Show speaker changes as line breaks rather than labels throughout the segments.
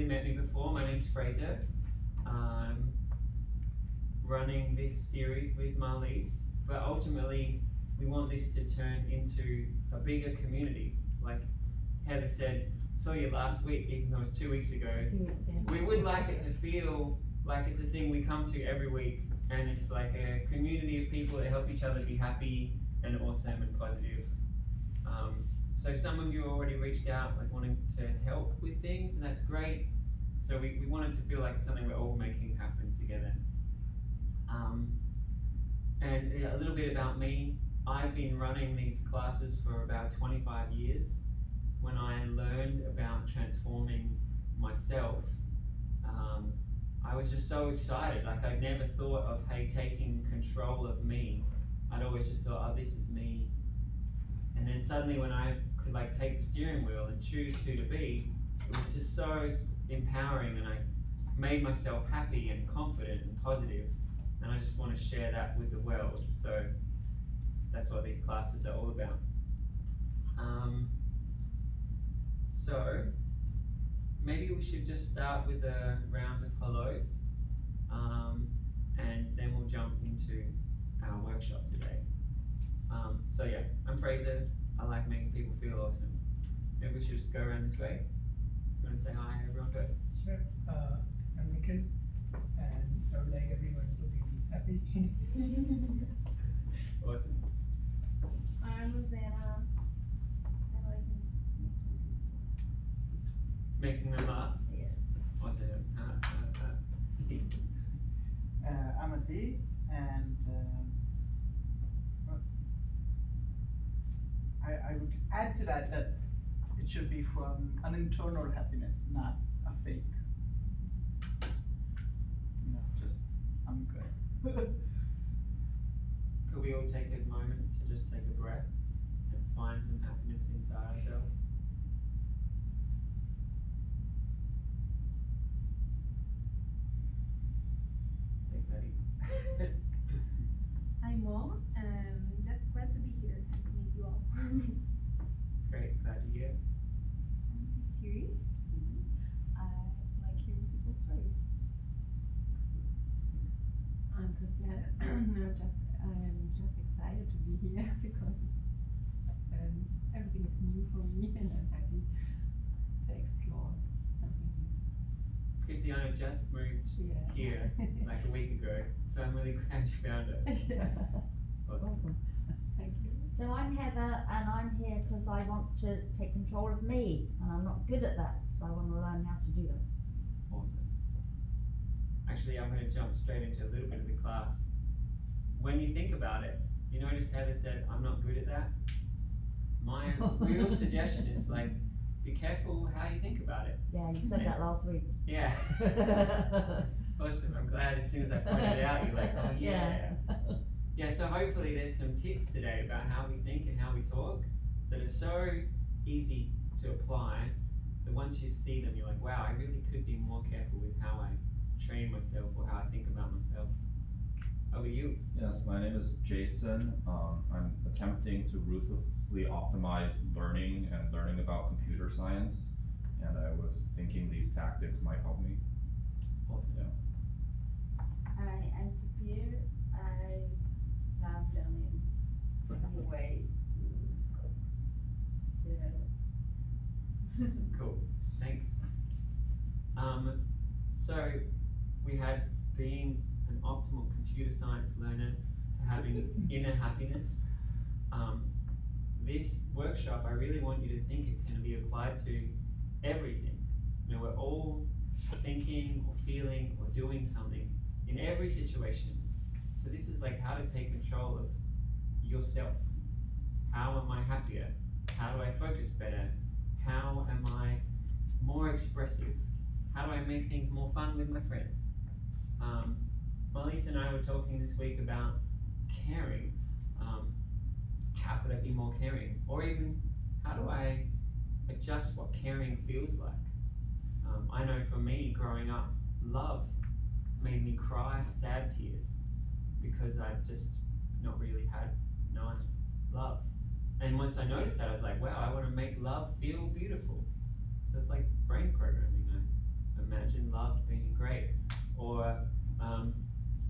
really met me before, my name's Fraser. I'm running this series with Marlies, but ultimately we want this to turn into a bigger community. Like Heather said, saw you last week, even though it was 2 weeks ago.
2 weeks, yeah.
We would like it to feel like it's a thing we come to every week, and it's like a community of people that help each other be happy and awesome and positive. So some of you already reached out, like wanting to help with things, and that's great. So we want it to feel like it's something we're all making happen together. And a little bit about me. I've been running these classes for about 25 years. When I learned about transforming myself, I was just so excited. Like I'd never thought of, hey, taking control of me. I'd always just thought, oh, this is me. And then suddenly when I could like take the steering wheel and choose who to be, it was just so empowering, and I made myself happy and confident and positive. And I just want to share that with the world. So that's what these classes are all about. So maybe we should just start with a round of hellos, and then we'll jump into our workshop today. So yeah, I'm Fraser. I like making people feel awesome. Maybe we should just go around this way. You want to say hi, everyone first?
Sure. I'm Nikhil, and I would like everyone to be happy.
Awesome.
I'm Rosanna. I like
Making them laugh.
Yes.
Awesome.
I'm Adi, and I would add to that it should be from an internal happiness, not a fake. Just I'm good.
Could we all take a moment to just take a breath and find some happiness inside ourselves? Thanks, Eddie.
I'm Mo, just glad to be here and to meet you all.
Great, glad you're here.
I'm Siri. I like hearing people's stories.
I'm Christiane. I'm just excited to be here because everything is new for me, and I'm happy to explore something new.
Christiana just moved here like a week ago, so I'm really glad you found us. Awesome.
Thank you.
So I'm Heather, and I'm here because I want to take control of me, and I'm not good at that, so I want to learn how to do that.
Awesome. Actually, I'm going to jump straight into a little bit of the class. When you think about it, you notice Heather said, I'm not good at that. My real suggestion is like, be careful how you think about it.
Yeah, you said that last week.
Yeah. Awesome. I'm glad as soon as I pointed it out, you're like, oh yeah. Yeah, so hopefully there's some tips today about how we think and how we talk that are so easy to apply that once you see them, you're like, wow, I really could be more careful with how I train myself or how I think about myself. Over to you.
Yes, my name is Jason. I'm attempting to ruthlessly optimize learning and learning about computer science, and I was thinking these tactics might help me.
Awesome.
Yeah.
Hi, I'm Sophia. I love learning new ways to develop.
Cool. Thanks. So we had being an optimal computer science learner to having inner happiness. This workshop, I really want you to think it can be applied to everything. You know, we're all thinking or feeling or doing something in every situation. So this is like how to take control of yourself. How am I happier? How do I focus better? How am I more expressive? How do I make things more fun with my friends? Melissa and I were talking this week about caring. How could I be more caring? Or even, how do I adjust what caring feels like? I know for me, growing up, love made me cry sad tears because I'd just not really had nice love. And once I noticed that, I was like, wow, I want to make love feel beautiful. So it's like brain programming, I imagine love being great. Or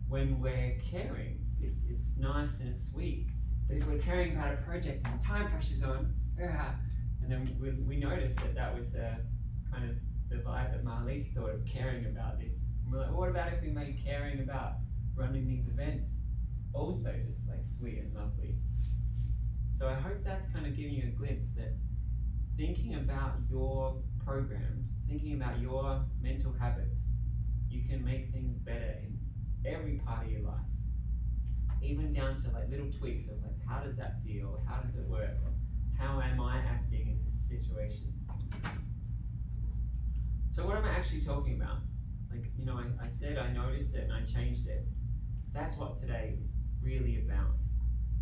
when we're caring, it's nice and it's sweet. But if we're caring about a project and time pressure's on, and then we noticed that was kind of the vibe that Marlies thought of caring about this. And we're like, well, what about if we made caring about running these events also just like sweet and lovely? So I hope that's kind of giving you a glimpse that thinking about your programs, thinking about your mental habits, you can make things better in every part of your life. Even down to like little tweaks of like, how does that feel? How does it work? How am I acting in this situation? So what am I actually talking about? Like, you know, I said I noticed it and I changed it. That's what today is really about.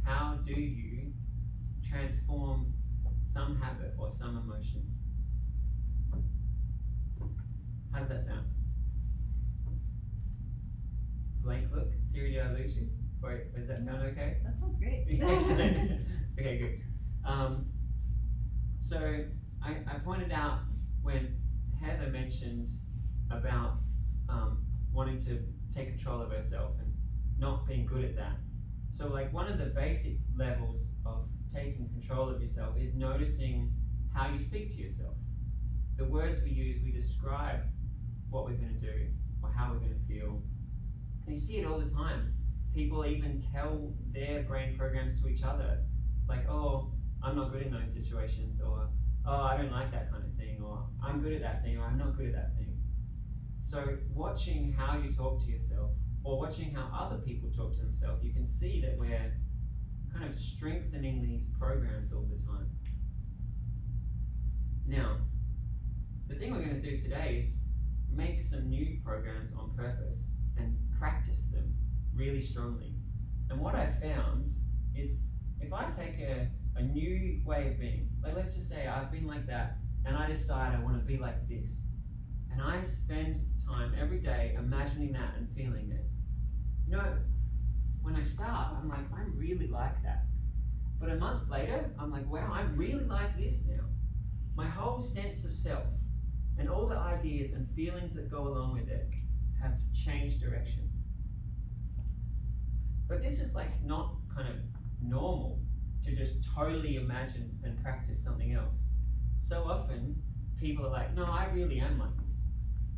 How do you transform some habit or some emotion? How does that sound? Blank look? Siri, did I lose you? Wait, does that sound okay?
That sounds great.
Excellent. Okay, good. So I pointed out when Heather mentioned about wanting to take control of herself and not being good at that. So like one of the basic levels of taking control of yourself is noticing how you speak to yourself. The words we use, we describe what we're going to do or how we're going to feel. You see it all the time. People even tell their brain programs to each other, like, oh, I'm not good in those situations, or oh, I don't like that kind of thing, or I'm good at that thing, or I'm not good at that thing. So watching how you talk to yourself, or watching how other people talk to themselves, you can see that we're kind of strengthening these programs all the time. Now, the thing we're going to do today is make some new programs on purpose and practice them really strongly. And what I found is if I take a new way of being, like let's just say I've been like that and I decide I want to be like this, and I spend time every day imagining that and feeling it. You know, when I start, I'm like, I really like that. But a month later, I'm like, wow, I really like this now. My whole sense of self and all the ideas and feelings that go along with it have changed direction. But this is like not kind of normal to just totally imagine and practice something else. So often people are like, no, I really am like this.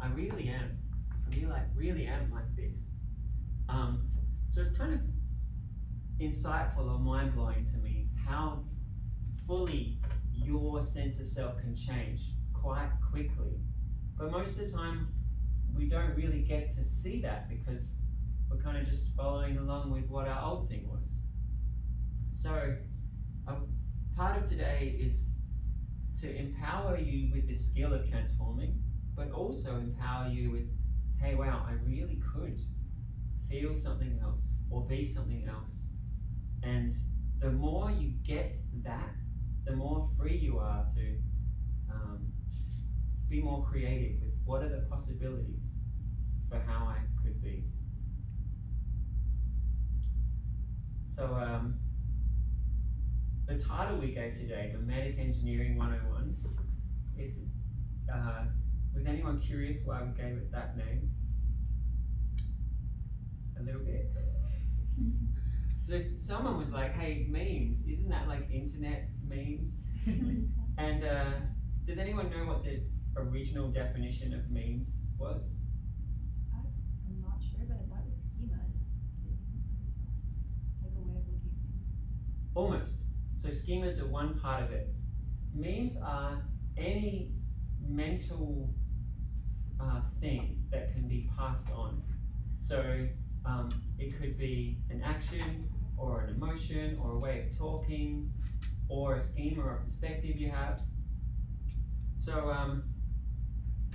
I really am. Really am like this. So it's kind of insightful or mind-blowing to me how fully your sense of self can change quite quickly. But most of the time we don't really get to see that because we're kind of just following along with what our old thing was. So part of today is to empower you with the skill of transforming, but also empower you with, hey, wow, I really could feel something else or be something else. And the more you get that, the more free you are to be more creative with what are the possibilities for how I could be. So the title we gave today, Memetic Engineering 101, is, was anyone curious why we gave it that name? A little bit. So someone was like, hey, memes, isn't that like internet memes? And does anyone know what the original definition of memes was?
I'm not sure, but I thought it was schemas. Like a way of looking at things.
Almost. So schemas are one part of it. Memes are any mental thing that can be passed on. So it could be an action or an emotion or a way of talking or a scheme or a perspective you have. So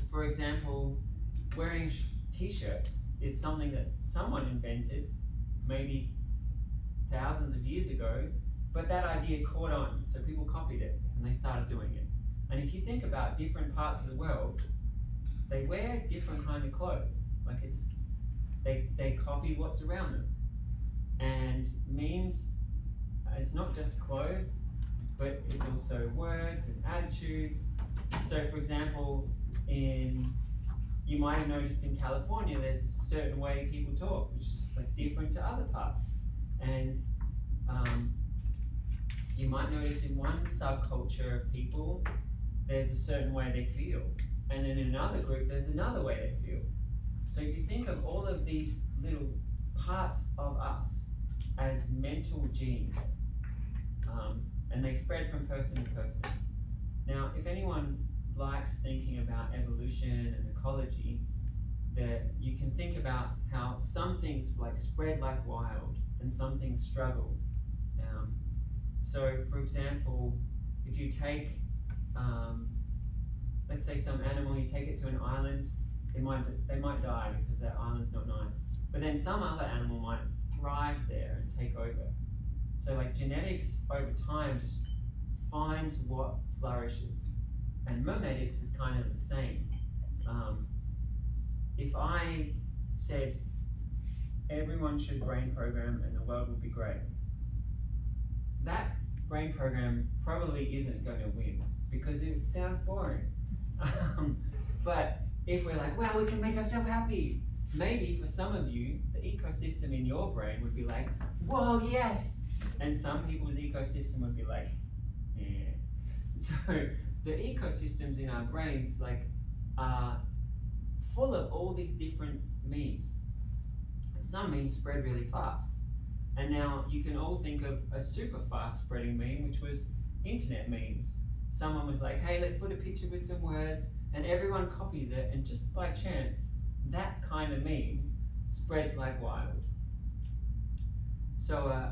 for example, wearing t-shirts is something that someone invented maybe thousands of years ago, but that idea caught on, so people copied it and they started doing it. And if you think about different parts of the world, they wear different kind of clothes. Like they copy what's around them. And memes, it's not just clothes, but it's also words and attitudes. So for example, in you might have noticed in California there's a certain way people talk, which is like different to other parts. And you might notice in one subculture of people, there's a certain way they feel. And then in another group, there's another way they feel. So if you think of all of these little parts of us as mental genes, and they spread from person to person. Now, if anyone likes thinking about evolution and ecology, that you can think about how some things like spread like wild and some things struggle. So, for example, if you take, let's say some animal, you take it to an island, they might die because that island's not nice. But then some other animal might thrive there and take over. So like genetics over time just finds what flourishes. And memetics is kind of the same. If I said everyone should brain program and the world will be great, that brain program probably isn't going to win because it sounds boring. But if we're like, well, we can make ourselves happy, maybe for some of you, the ecosystem in your brain would be like, whoa, yes! And some people's ecosystem would be like, eh. So the ecosystems in our brains like are full of all these different memes. And some memes spread really fast. And now you can all think of a super fast spreading meme, which was internet memes. Someone was like, hey, let's put a picture with some words, and everyone copies it, and just by chance, that kind of meme spreads like wild. So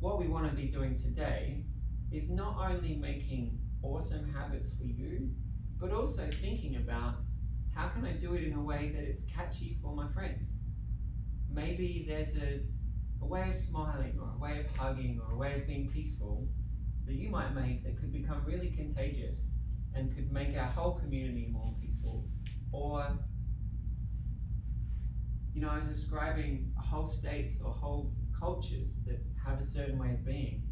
what we want to be doing today is not only making awesome habits for you, but also thinking about how can I do it in a way that it's catchy for my friends. Maybe there's a way of smiling, or a way of hugging, or a way of being peaceful that you might make that could become really contagious and could make our whole community more peaceful. Or, you know, I was describing whole states or whole cultures that have a certain way of being.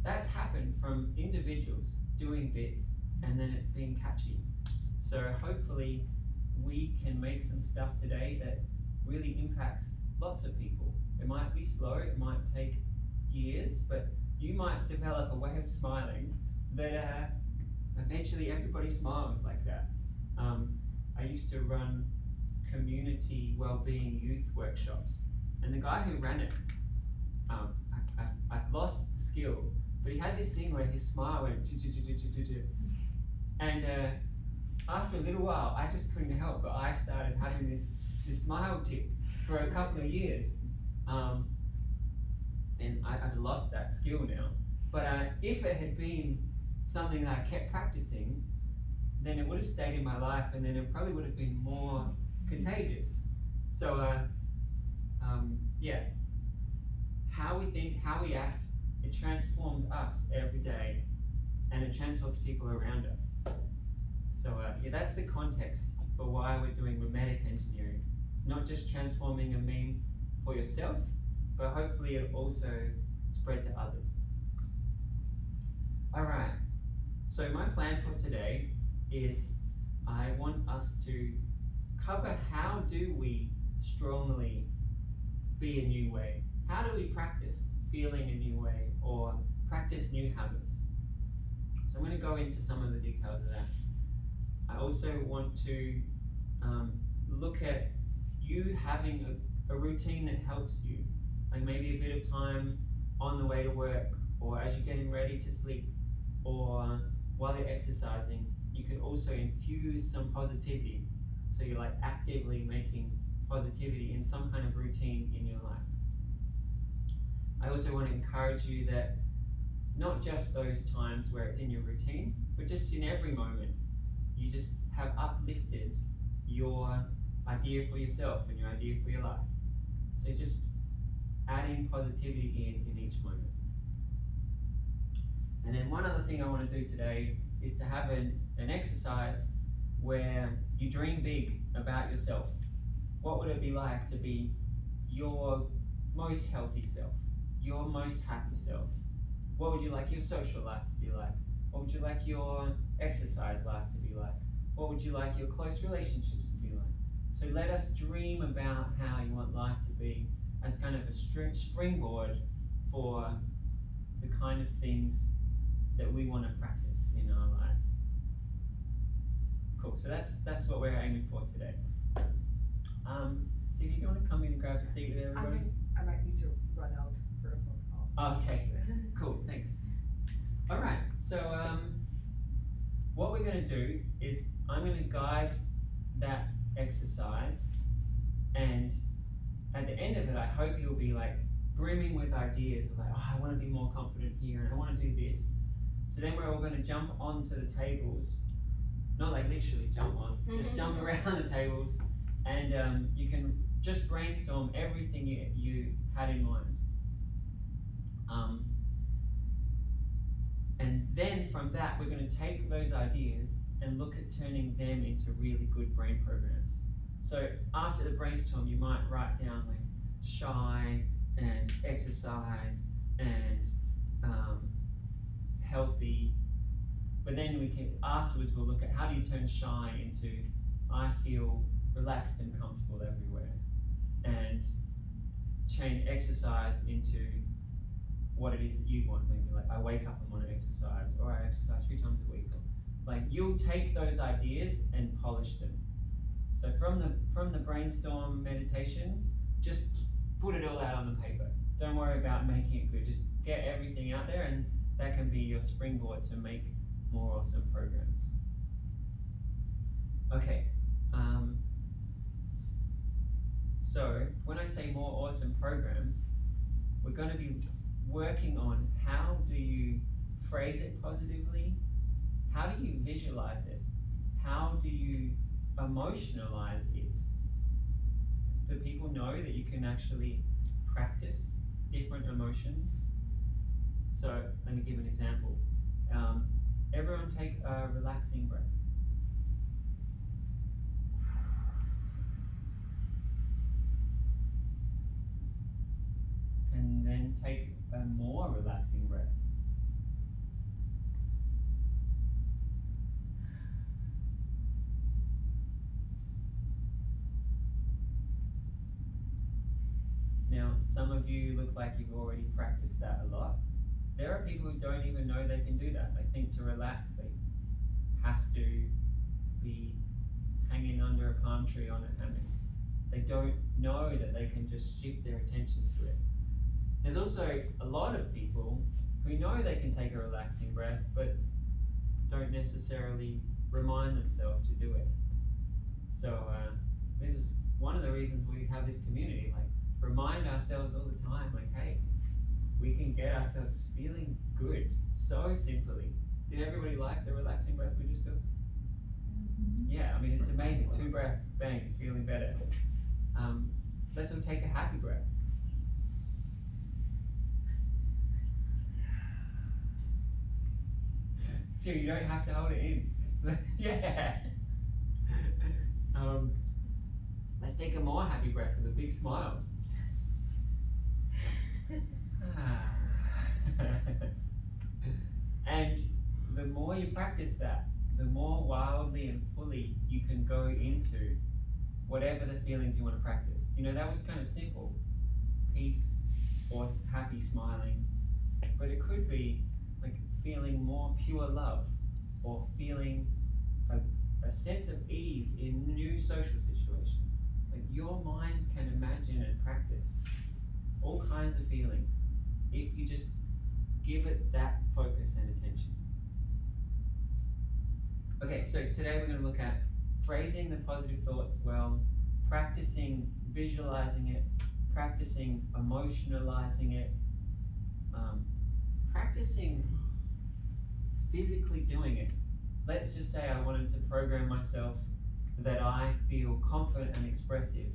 That's happened from individuals doing bits and then it being catchy. So hopefully we can make some stuff today that really impacts lots of people. It might be slow, it might take years, but you might develop a way of smiling that eventually everybody smiles like that. I used to run community well-being youth workshops, and the guy who ran it, I've lost the skill, but he had this thing where his smile went and after a little while I just couldn't help but I started having this smile tick for a couple of years, and I've lost that skill now. But if it had been something that I kept practicing, then it would have stayed in my life, and then it probably would have been more contagious. So yeah, how we think, how we act, it transforms us every day, and it transforms people around us. So yeah, that's the context for why we're doing memetic engineering. It's not just transforming a meme for yourself, but hopefully it also spread to others. Alright, so my plan for today is I want us to cover how do we strongly be a new way. How do we practice feeling a new way or practice new habits? So I'm going to go into some of the details of that. I also want to look at you having a routine that helps you, like maybe a bit of time on the way to work, or as you're getting ready to sleep, or while you're exercising. You can also infuse some positivity, so you're like actively making positivity in some kind of routine in your life. I also want to encourage you that not just those times where it's in your routine, but just in every moment, you just have uplifted your idea for yourself and your idea for your life. So just adding positivity in each moment. And then one other thing I want to do today is to have an exercise where you dream big about yourself. What would it be like to be your most healthy self, your most happy self? What would you like your social life to be like? What would you like your exercise life to be like? What would you like your close relationships to be like? So let us dream about how you want life to be as kind of a springboard for the kind of things that we want to practice in our lives. Cool, so that's what we're aiming for today. Dicky, do you want to come in and grab a seat with everybody?
I might need to run out for a phone call.
Oh, okay, cool, thanks. All right, so what we're going to do is I'm going to guide that exercise, and at the end of it, I hope you'll be like brimming with ideas of like, oh, I want to be more confident here, and I want to do this. So then we're all going to jump onto the tables, not like literally jump on, just jump around the tables, and you can just brainstorm everything you had in mind. And then from that, we're going to take those ideas and look at turning them into really good brain programs. So after the brainstorm, you might write down like shy and exercise and healthy. But then we can, afterwards we'll look at how do you turn shy into I feel relaxed and comfortable everywhere, and change exercise into what it is that you want. Maybe like I wake up and want to exercise, or I exercise 3 times a week. Like you'll take those ideas and polish them. So from the brainstorm meditation, just put it all out on the paper. Don't worry about making it good. Just get everything out there, and that can be your springboard to make more awesome programs. Okay. So when I say more awesome programs, we're going to be working on how do you phrase it positively, how do you visualize it, how do you emotionalize it. Do people know that you can actually practice different emotions? So let me give an example. Everyone take a relaxing breath. And then take a more relaxing breath. Now, some of you look like you've already practiced that a lot. There are people who don't even know they can do that. They think to relax, they have to be hanging under a palm tree on a hammock. They don't know that they can just shift their attention to it. There's also a lot of people who know they can take a relaxing breath, but don't necessarily remind themselves to do it. So this is one of the reasons we have this community. Like, remind ourselves all the time, like, hey, we can get ourselves feeling good so simply. Did everybody like the relaxing breath we just took? Yeah, I mean, it's amazing. 2 breaths, bang, feeling better. Let's all take a happy breath. So you don't have to hold it in. Yeah. Let's take a more happy breath with a big smile. And the more you practice that, the more wildly and fully you can go into whatever the feelings you want to practice. You know, that was kind of simple. Peace or happy smiling. But it could be like feeling more pure love, or feeling a sense of ease in new social situations. Like your mind can imagine and practice all kinds of feelings if you just give it that focus and attention. Okay, so today we're going to look at phrasing the positive thoughts well, practicing visualizing it, practicing emotionalizing it, practicing physically doing it. Let's just say I wanted to program myself that I feel confident and expressive.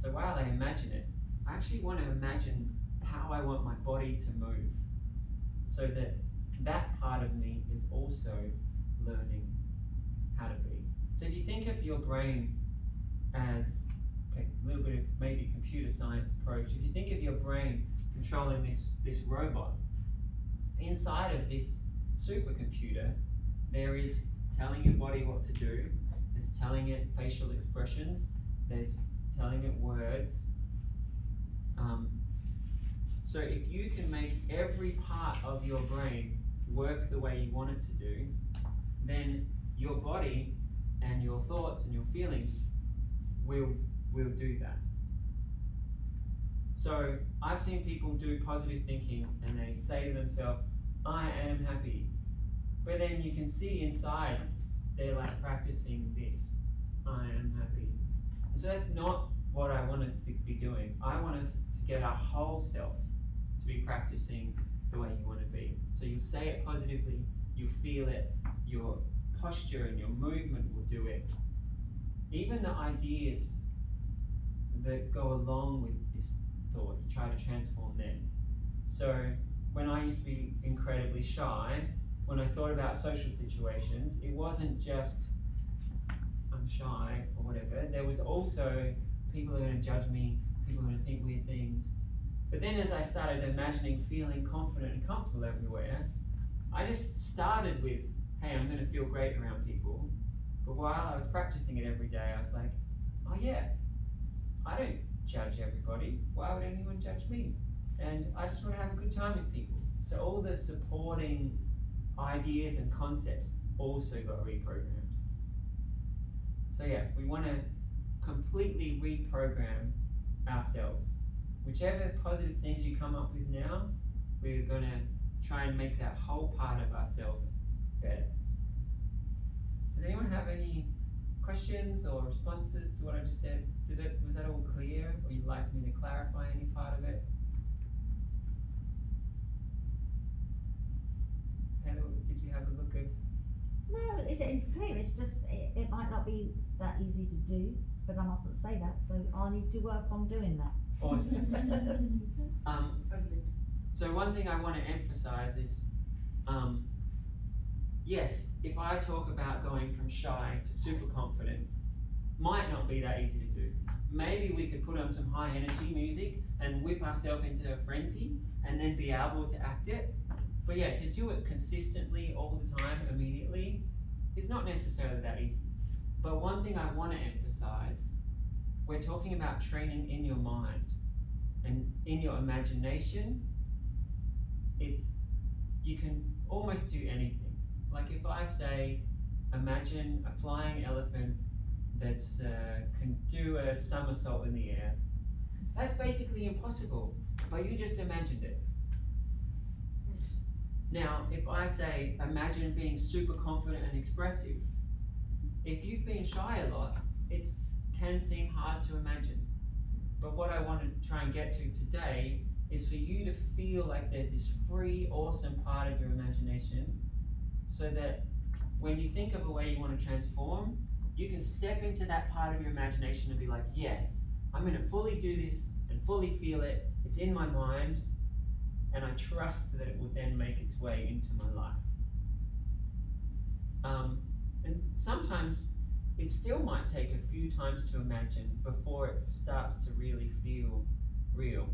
So while I imagine it, I actually want to imagine how I want my body to move, so that that part of me is also learning how to be. So if you think of your brain as, okay, a little bit of maybe computer science approach, if you think of your brain controlling this robot, inside of this supercomputer, there is telling your body what to do, there's telling it facial expressions, there's telling it words. So if you can make every part of your brain work the way you want it to do, then your body and your thoughts and your feelings will do that. So I've seen people do positive thinking and they say to themselves, I am happy. But then you can see inside they're like practicing this, I am happy. And so that's not what I want us to be doing. I want us to get our whole self to be practicing the way you want to be. So you say it positively, you feel it, your posture and your movement will do it. Even the ideas that go along with this thought, you try to transform them. So when I used to be incredibly shy, when I thought about social situations, it wasn't just I'm shy or whatever. There was also people are going to judge me, people are going to think weird things. But then as I started imagining feeling confident and comfortable everywhere, I just started with, hey, I'm going to feel great around people. But while I was practicing it every day, I was like, oh yeah, I don't judge everybody. Why would anyone judge me? And I just want to have a good time with people. So all the supporting ideas and concepts also got reprogrammed. So yeah, we want to completely reprogram ourselves. Whichever positive things you come up with now, we're going to try and make that whole part of ourselves better. Does anyone have any questions or responses to what I just said? Was that all clear, or you'd like me to clarify any part of it? Heather, did you have a look at?
No, it's clear. It's just it might not be that easy to do, but I mustn't say that. So I need to work on doing that.
Awesome.
Agreed.
So one thing I want to emphasize is, yes, if I talk about going from shy to super confident, might not be that easy to do. Maybe we could put on some high energy music and whip ourselves into a frenzy and then be able to act it. But yeah, to do it consistently all the time, immediately, is not necessarily that easy. But one thing I want to emphasize, we're talking about training in your mind and in your imagination. You can almost do anything. Like if I say, imagine a flying elephant that can do a somersault in the air. That's basically impossible, but you just imagined it. Now, if I say, imagine being super confident and expressive, if you've been shy a lot, it can seem hard to imagine. But what I want to try and get to today is for you to feel like there's this free, awesome part of your imagination, so that when you think of a way you want to transform, you can step into that part of your imagination and be like, yes, I'm going to fully do this and fully feel it. It's in my mind, and I trust that it will then make its way into my life. And sometimes it still might take a few times to imagine before it starts to really feel real.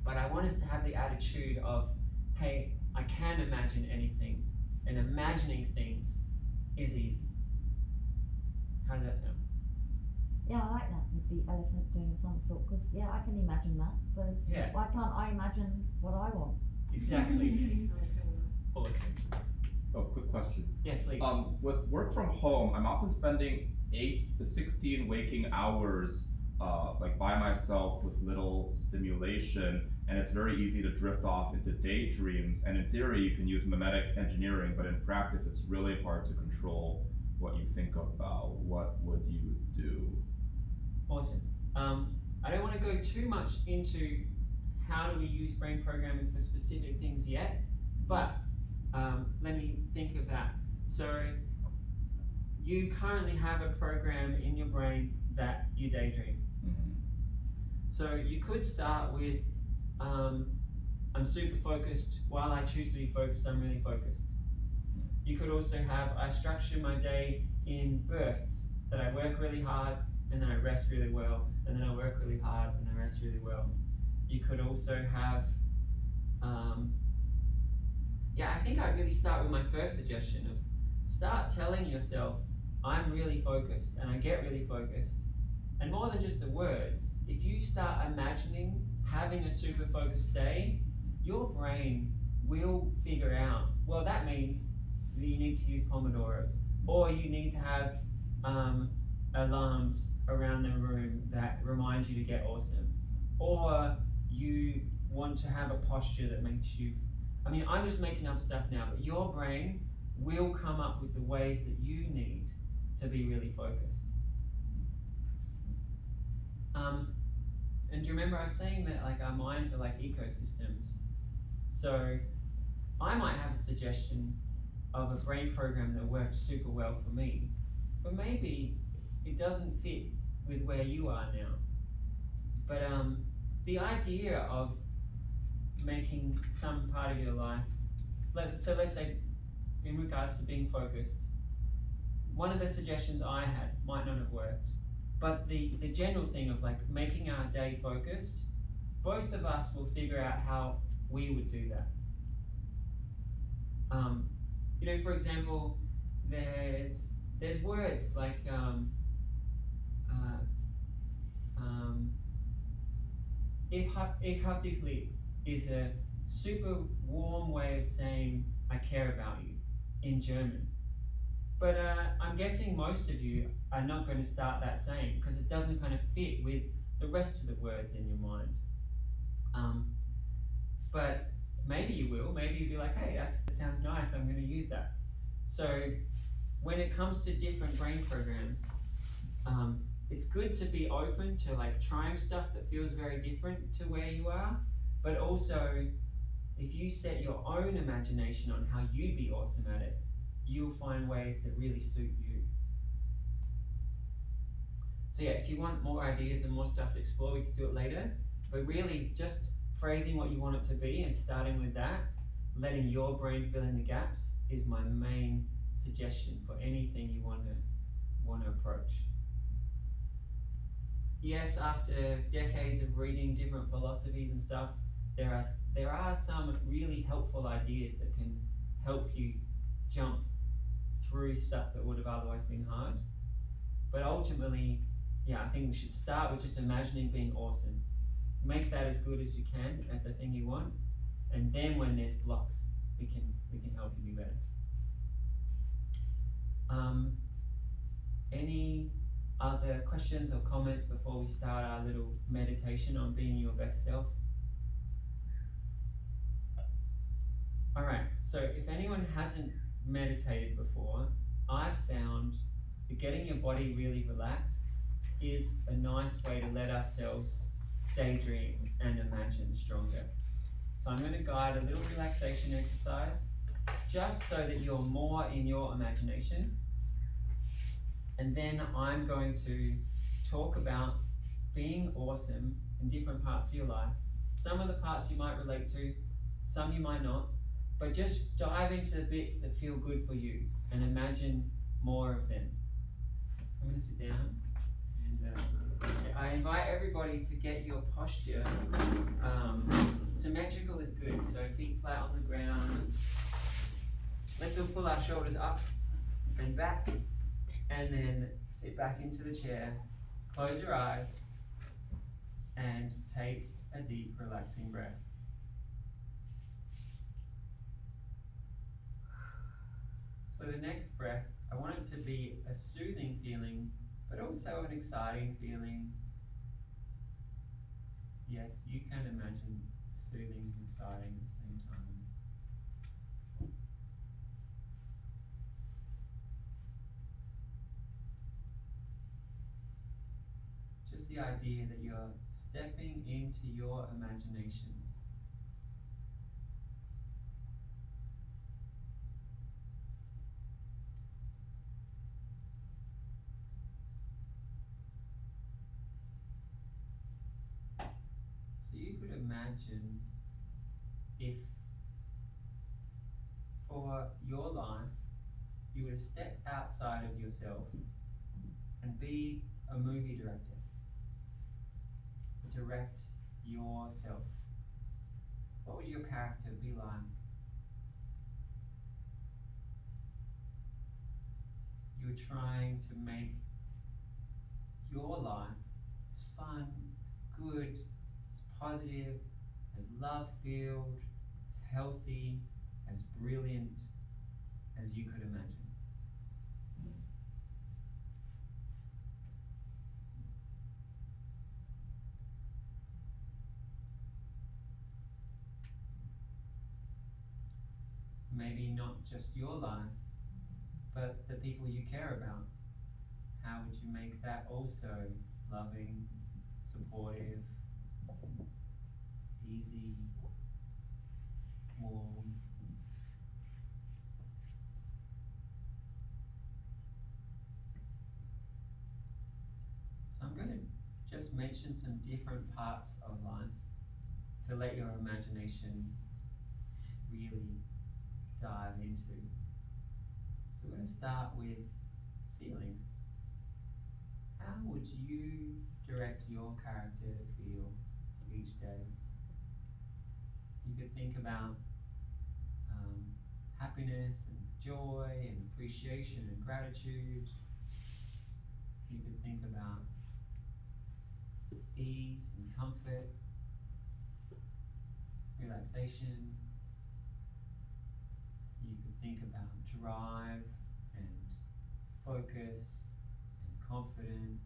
But I want us to have the attitude of, hey, I can imagine anything, and imagining things is easy. How does that sound?
Yeah, I like that with the elephant doing a somersault, because yeah, I can imagine that. So
Yeah.
why can't I imagine what I want?
Exactly. Awesome.
Oh, quick question.
Yes, please.
With work from home, I'm often spending 8 to 16 waking hours, like by myself with little stimulation, and it's very easy to drift off into daydreams. And in theory, you can use memetic engineering, but in practice, it's really hard to control what you think about. What would you do?
Awesome. I don't want to go too much into how do we use brain programming for specific things yet, but let me think of that. So you currently have a program in your brain that you daydream.
Mm-hmm.
So you could start with, I'm super focused. While I choose to be focused, I'm really focused. You could also have, I structure my day in bursts, that I work really hard and then I rest really well, and then I work really hard and I rest really well. You could also have, I think I'd really start with my first suggestion of start telling yourself, I'm really focused and I get really focused, And more than just the words, if you start imagining having a super focused day, your brain will figure out, well, that means that you need to use Pomodoros, or you need to have alarms around the room that remind you to get awesome, or you want to have a posture that makes you, I mean, I'm just making up stuff now, but your brain will come up with the ways that you need to be really focused. And do you remember I was saying that like our minds are like ecosystems? So I might have a suggestion of a brain program that works super well for me, but maybe it doesn't fit with where you are now. But the idea of making some part of your life, let's say in regards to being focused, one of the suggestions I had might not have worked, but the general thing of like making our day focused, both of us will figure out how we would do that. You know, for example, there's words like Ecology is a super warm way of saying I care about you in German. But I'm guessing most of you are not going to start that saying because it doesn't kind of fit with the rest of the words in your mind. But maybe you will. Maybe you'll be like, hey, that sounds nice. I'm going to use that. So when it comes to different brain programs, it's good to be open to like trying stuff that feels very different to where you are. But also, if you set your own imagination on how you'd be awesome at it, you'll find ways that really suit you. So yeah, if you want more ideas and more stuff to explore, we could do it later. But really, just phrasing what you want it to be and starting with that, letting your brain fill in the gaps is my main suggestion for anything you want to approach. Yes, after decades of reading different philosophies and stuff, there are some really helpful ideas that can help you jump through stuff that would have otherwise been hard. But ultimately, yeah, I think we should start with just imagining being awesome. Make that as good as you can at the thing you want, and then when there's blocks, we can help you be better. Any other questions or comments before we start our little meditation on being your best self? Alright, so if anyone hasn't meditated before, I've found that getting your body really relaxed is a nice way to let ourselves daydream and imagine stronger. So I'm going to guide a little relaxation exercise just so that you're more in your imagination. And then I'm going to talk about being awesome in different parts of your life. Some of the parts you might relate to, some you might not, but just dive into the bits that feel good for you and imagine more of them. I'm going to sit down and I invite everybody to get your posture symmetrical is good. So feet flat on the ground. Let's all pull our shoulders up and back, and then sit back into the chair. Close your eyes and take a deep, relaxing breath. So the next breath, I want it to be a soothing feeling, but also an exciting feeling. Yes, you can imagine soothing and exciting at the same time. Just the idea that you're stepping into your imagination. So you could imagine if for your life you were to step outside of yourself and be a movie director. Direct yourself. What would your character be like? You're trying to make your life as fun, as good, as positive, as love-filled, as healthy, as brilliant as you could imagine. Maybe not just your life, but the people you care about. How would you make that also loving, supportive, easy, warm? So I'm going to just mention some different parts of life to let your imagination really dive into. So we're going to start with feelings. How would you direct your character to feel each day? You could think about happiness and joy and appreciation and gratitude. You could think about ease and comfort, relaxation. You could think about drive and focus and confidence.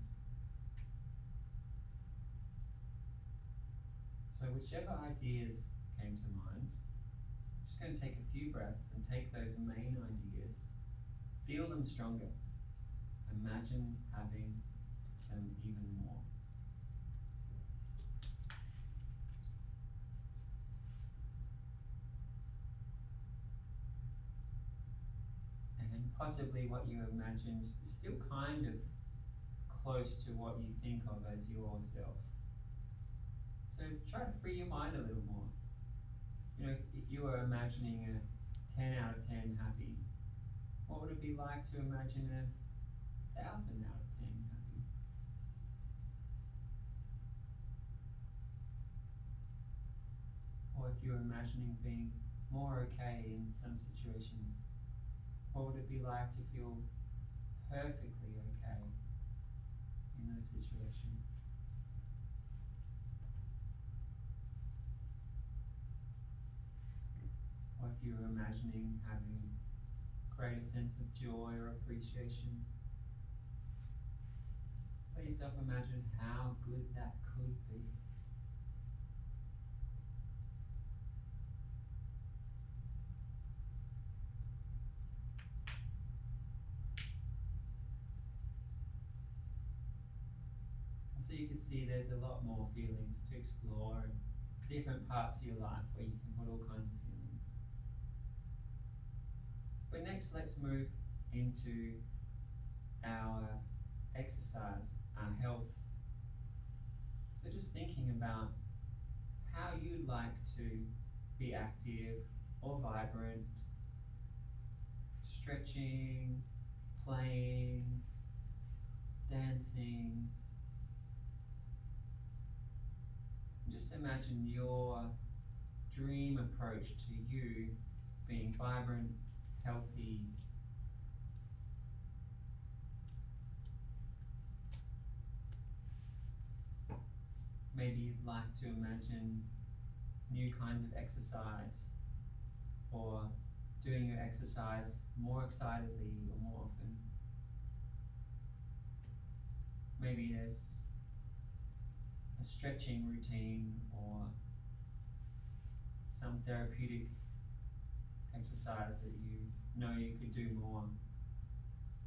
So whichever ideas came to mind, I'm just going to take a few breaths and take those main ideas, feel them stronger, imagine having them even more. And possibly what you imagined is still kind of close to what you think of as yourself. So try to free your mind a little more. You know, if you were imagining a 10 out of 10 happy, what would it be like to imagine a 1,000 out of 10 happy? Or if you're imagining being more okay in some situations, what would it be like to feel perfectly okay in those situations? Or if you're imagining having a greater sense of joy or appreciation, let yourself imagine how good that could be. And so you can see there's a lot more feelings to explore, and different parts of your life where you can put all kinds of feelings. But next, let's move into our exercise, our health. So just thinking about how you like to be active or vibrant, stretching, playing, dancing. Just imagine your dream approach to you being vibrant, healthy. Maybe you'd like to imagine new kinds of exercise, or doing your exercise more excitedly or more often. Maybe there's a stretching routine or some therapeutic exercise that you know you could do more.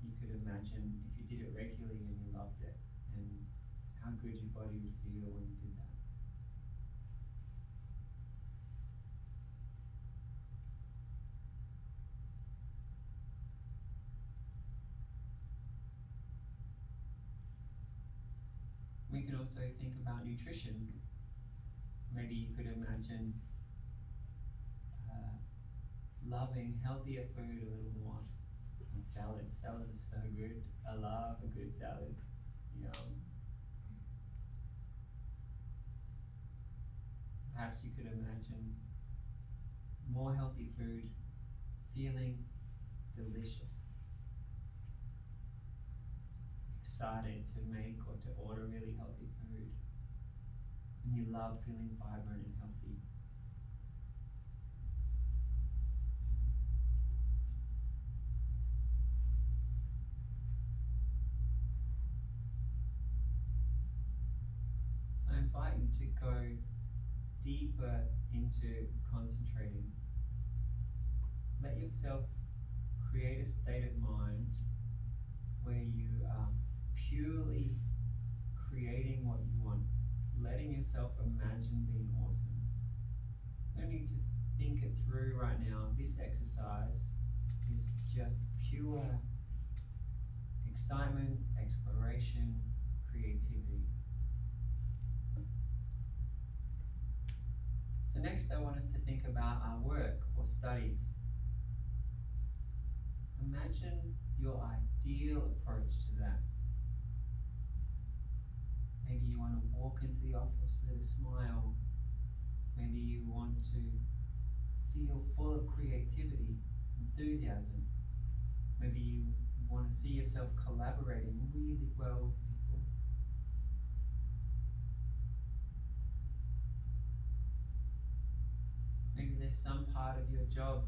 You could imagine if you did it regularly and you loved it, and how good your body would feel when you did that. We can also think about nutrition. Maybe you could imagine loving healthier food a little more. And salads. Salads are so good. I love a good salad. Yum. Perhaps you could imagine more healthy food feeling delicious, excited to make or to order really healthy food. And you love feeling vibrant and healthy. So I invite you to go deeper into concentrating. Let yourself create a state of mind where you are purely creating what you want, letting yourself imagine being awesome. You don't need to think it through right now. This exercise is just pure excitement, exploration, creativity. So next I want us to think about our work or studies. Imagine your ideal approach to that. Maybe you want to walk into the office with a smile. Maybe you want to feel full of creativity, enthusiasm. Maybe you want to see yourself collaborating really well with people. Maybe there's some part of your job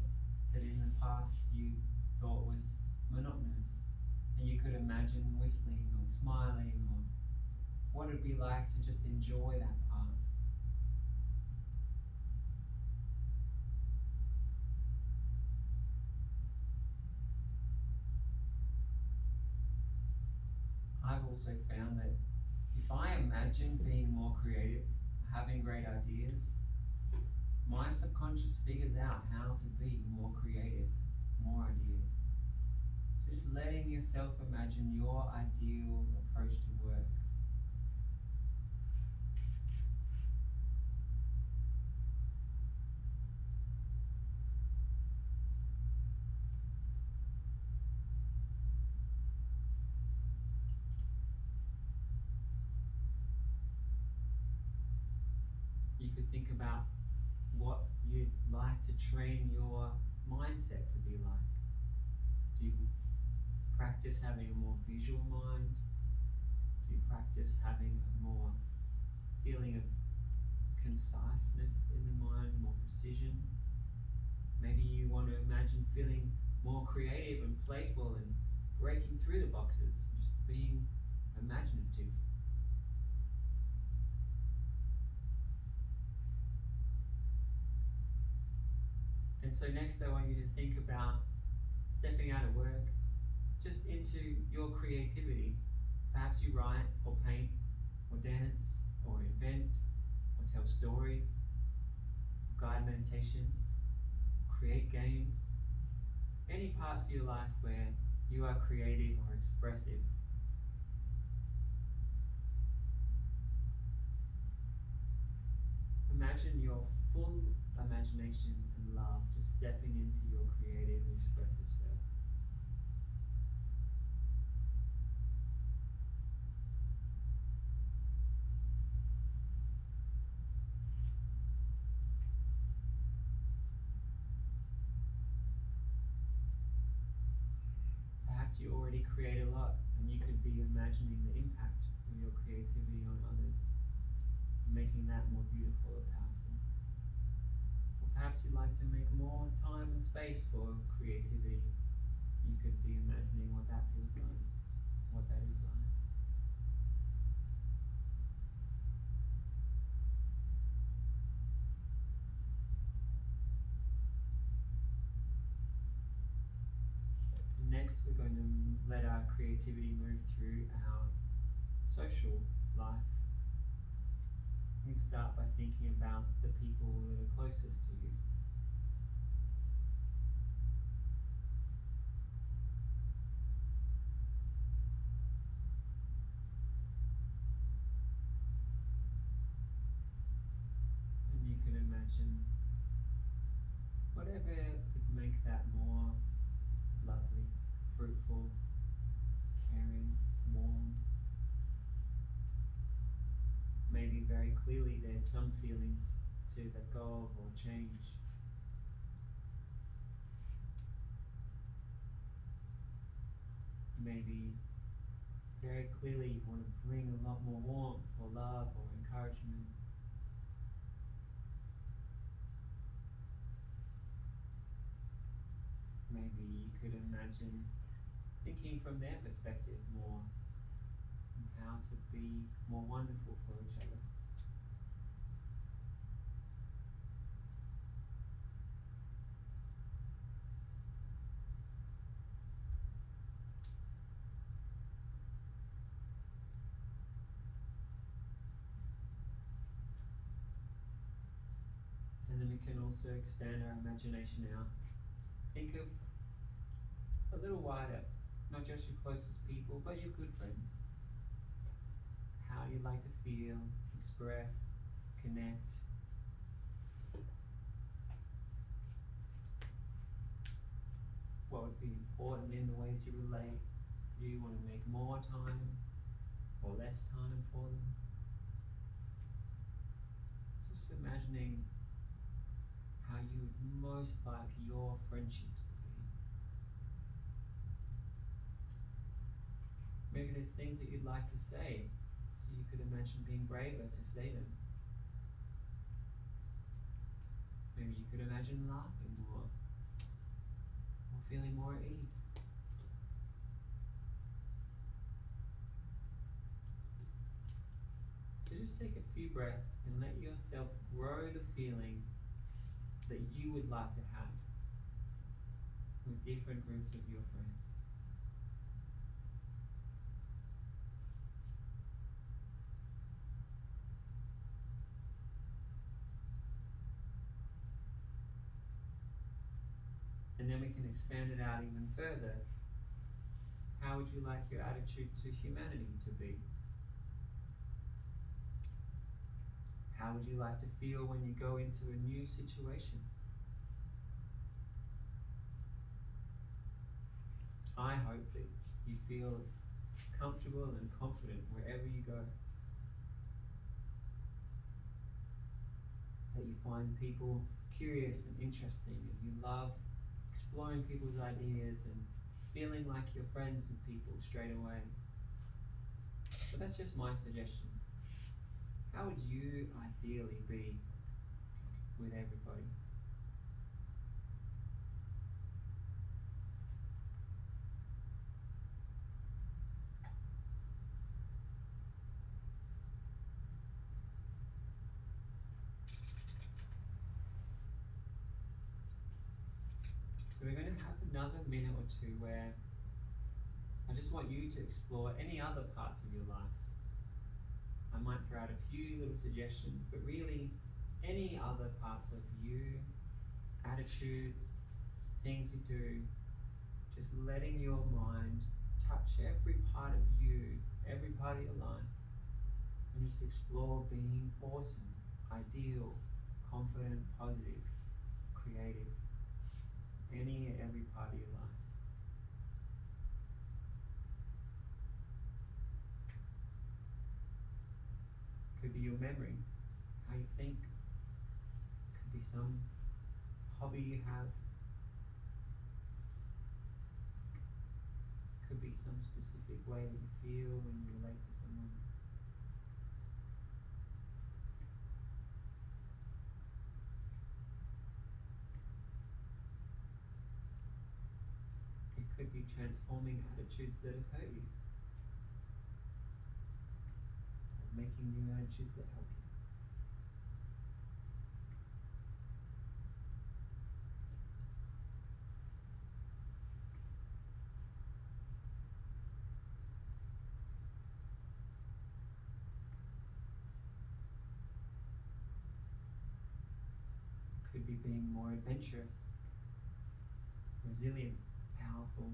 that in the past you thought was monotonous, and you could imagine whistling or smiling or what it'd be like to just enjoy that part. I've also found that if I imagine being more creative, having great ideas, my subconscious figures out how to be more creative, more ideas. So just letting yourself imagine your ideal approach to work. You could think about what you'd like to train your mindset to be like. Do you practice having a more visual mind? Do you practice having a more feeling of conciseness in the mind, more precision? Maybe you want to imagine feeling more creative and playful and breaking through the boxes, just being imaginative. And so next I want you to think about stepping out of work just into your creativity. Perhaps you write or paint or dance or invent or tell stories, guide meditations, create games, any parts of your life where you are creative or expressive. Imagine your full imagination and love just stepping into your creative and expressive self. Perhaps you already create a lot and you could be imagining the impact of your creativity on others, making that more beautiful or powerful. Or perhaps you'd like to make more time and space for creativity. You could be imagining what that feels like, what that is like. Next, we're going to let our creativity move through our social life. We can start by thinking about the people that are closest to you. And you can imagine whatever could make that more lovely, fruitful, caring, warm. Maybe very clearly there's some feelings to let go of or change. Maybe very clearly you want to bring a lot more warmth or love or encouragement. Maybe you could imagine thinking from their perspective more and how to be more wonderful for each other. And then we can also expand our imagination out. Think of a little wider, not just your closest people, but your good friends. How you like to feel, express, connect. What would be important in the ways you relate? Do you want to make more time or less time for them? Just imagining how you would most like your friendships to be. Maybe there's things that you'd like to say, so you could imagine being braver to say them. Maybe you could imagine laughing more, or feeling more at ease. So just take a few breaths and let yourself grow the feeling that you would like to have with different groups of your friends. And then we can expand it out even further. How would you like your attitude to humanity to be? How would you like to feel when you go into a new situation? I hope that you feel comfortable and confident wherever you go. That you find people curious and interesting, and you love exploring people's ideas and feeling like you're friends with people straight away. But that's just my suggestion. How would you ideally be with everybody? So we're going to have another minute or two where I just want you to explore any other parts of your life. I might throw out a few little suggestions, but really any other parts of you, attitudes, things you do, just letting your mind touch every part of you, every part of your life, and just explore being awesome, ideal, confident, positive, creative, any and every part of your life. Could be your memory, how you think. Could be some hobby you have. Could be some specific way that you feel when you relate to someone. It could be transforming attitudes that have hurt you. Making new attitudes that help you. Could be being more adventurous, resilient, powerful.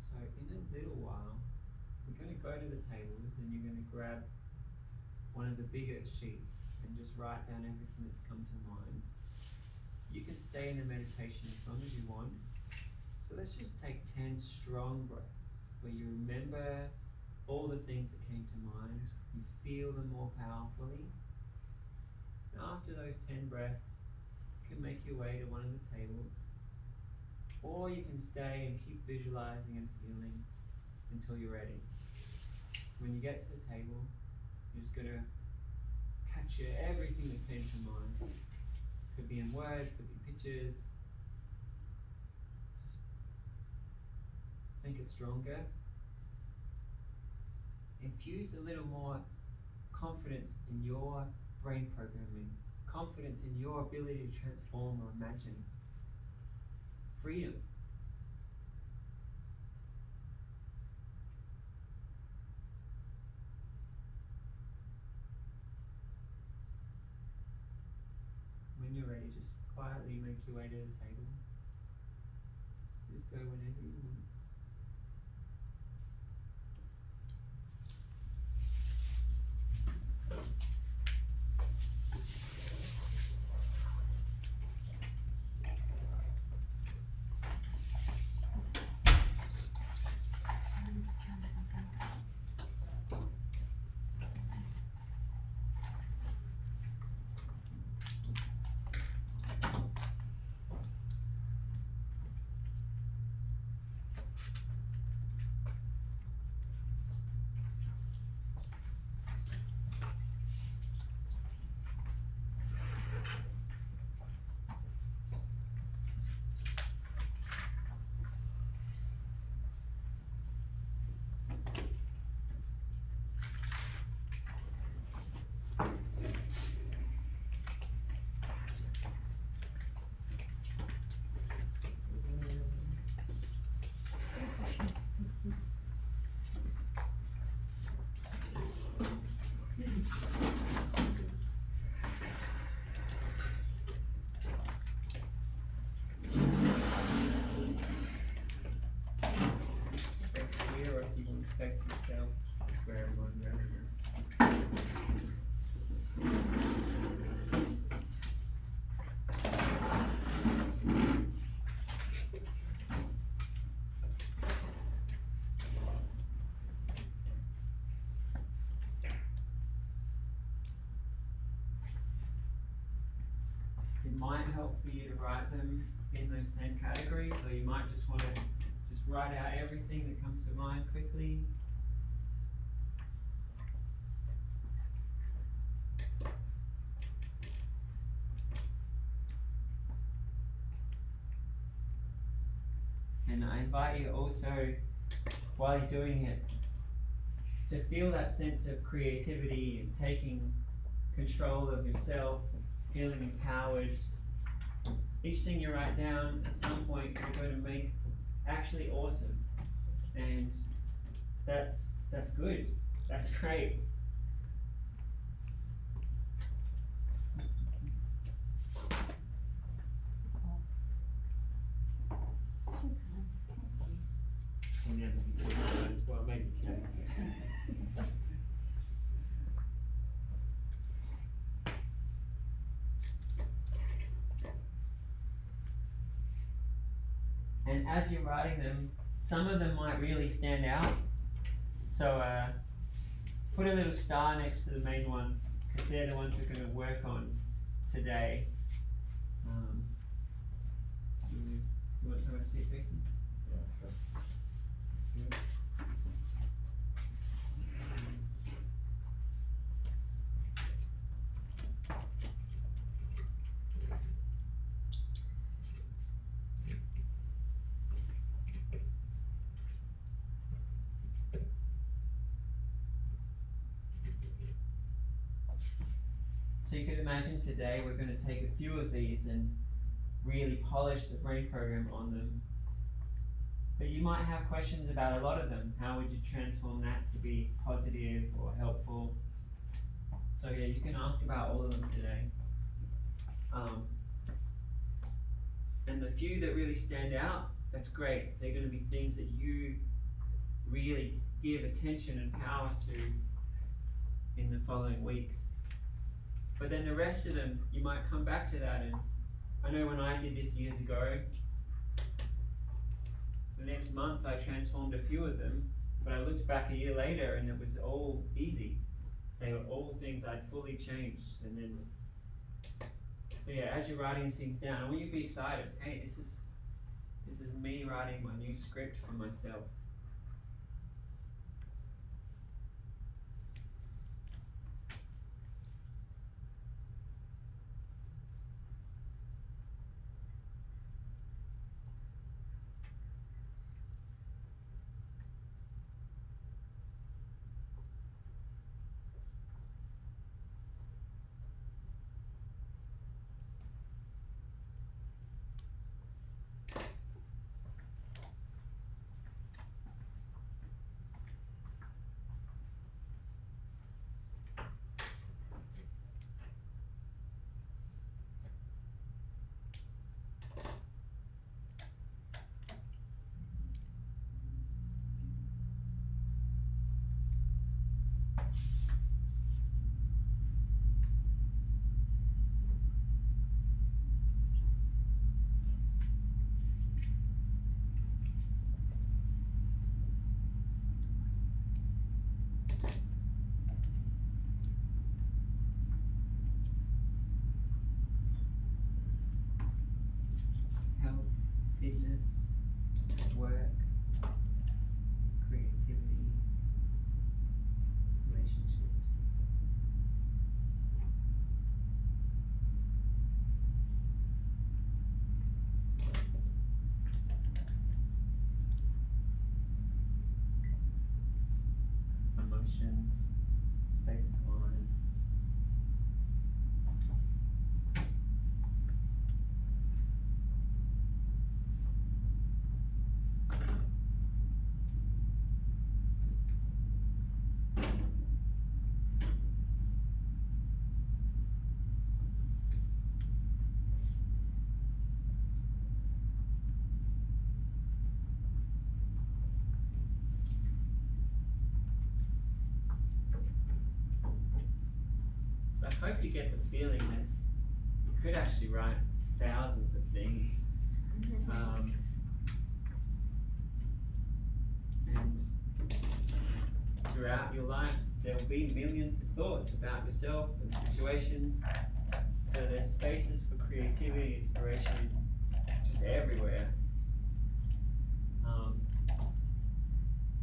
So in a little while, we're going to go to the tables and you're going to grab one of the bigger sheets and just write down everything that's come to mind. stay in the meditation as long as you want. So let's just take 10 strong breaths where you remember all the things that came to mind, you feel them more powerfully. And after those 10 breaths, you can make your way to one of the tables, or you can stay and keep visualizing and feeling until you're ready. When you get to the table, you're just going to capture everything that came to mind. Could be in words, could be pictures. Just make it stronger. Infuse a little more confidence in your brain programming, confidence in your ability to transform or imagine. Freedom. When you're ready, just quietly make your way to the table. Just go whenever you want. Space to yourself, just where everyone's around. It might help for you to write them in those same categories, or you might just want to just write out everything that comes to mind quickly. And I invite you also, while you're doing it, to feel that sense of creativity and taking control of yourself, feeling empowered. Each thing you write down, at some point, you're going to make actually awesome. And that's good. That's great. Well, maybe you can. And as you're writing them, some of them might really stand out. So put a little star next to the main ones, because they're the ones we're going to work on today. You want someone to see it, Jason?
Yeah, sure.
So you could imagine today we're going to take a few of these and really polish the brain program on them. But you might have questions about a lot of them. How would you transform that to be positive or helpful? So yeah, you can ask about all of them today. And the few that really stand out, that's great. They're going to be things that you really give attention and power to in the following weeks. But then the rest of them, you might come back to that and I know when I did this years ago, the next month I transformed a few of them, but I looked back a year later and it was all easy. They were all things I'd fully changed. And then, so yeah, as you're writing these things down, I want you to be excited. Hey, this is me writing my new script for myself. Health, fitness, work, creativity, relationships. Emotions, states of mind. So I hope you get the feeling that you could actually write thousands of things. And throughout your life, there will be millions of thoughts about yourself and situations. So there's spaces for creativity, inspiration, just everywhere.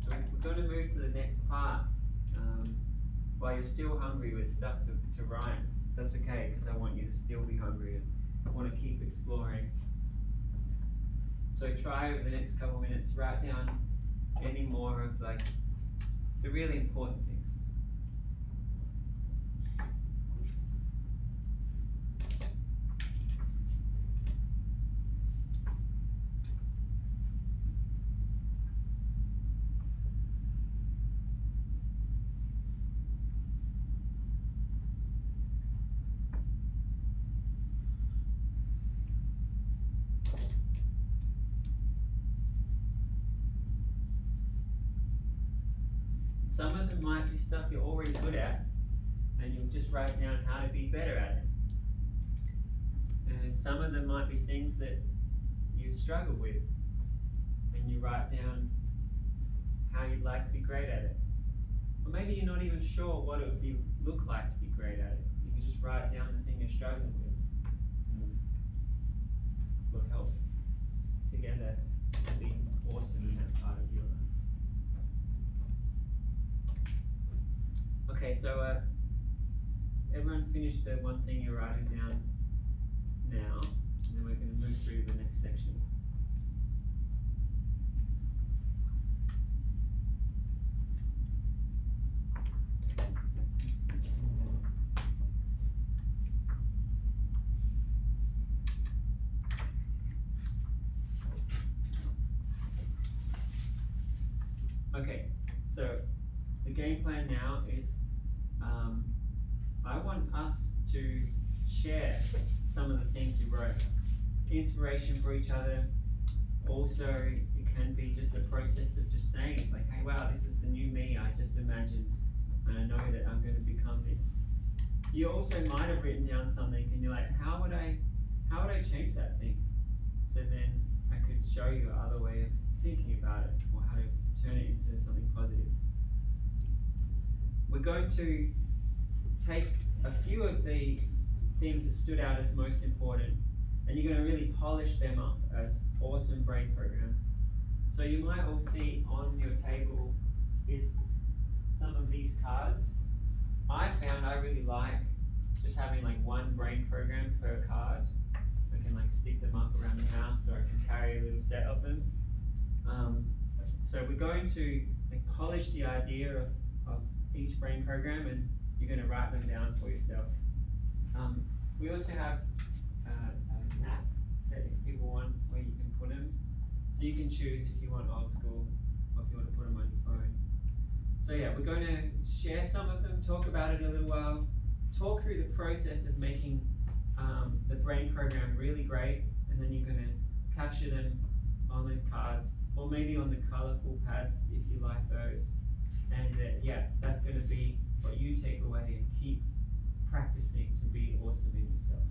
So we're going to move to the next part. While you're still hungry with stuff to write, that's okay, because I want you to still be hungry and want to keep exploring. So try over the next couple minutes, write down any more of like the really important things. Some of them might be stuff you're already good at, and you'll just write down how to be better at it. And some of them might be things that you struggle with, and you write down how you'd like to be great at it. Or maybe you're not even sure what it would look like to be great at it. You can just write down the thing you're struggling with. We'll help together to be awesome in that part of your life. Okay, so everyone finish the one thing you're writing down now, and then we're going to move through the next section. Okay, so the game plan now is I want us to share some of the things you wrote. Inspiration for each other. Also, it can be just the process of just saying, it's like, hey, wow, this is the new me I just imagined, and I know that I'm going to become this. You also might have written down something, and you're like, how would I change that? so then I could show you another way of thinking about it, or how to turn it into something positive. We're going to take a few of the things that stood out as most important, and you're going to really polish them up as awesome brain programs. So you might all see on your table is some of these cards. I found I really like just having like one brain program per card. I can like stick them up around the house, or I can carry a little set of them. So we're going to like polish the idea of each brain program, and you're going to write them down for yourself. We also have a map that if people want, where you can put them. So you can choose if you want old school, or if you want to put them on your phone. So yeah, we're going to share some of them, talk about it a little while, talk through the process of making the brain program really great, and then you're going to capture them on those cards, or maybe on the colorful pads if you like those. And yeah, that's going to be what you take away and keep practicing to be awesome in yourself.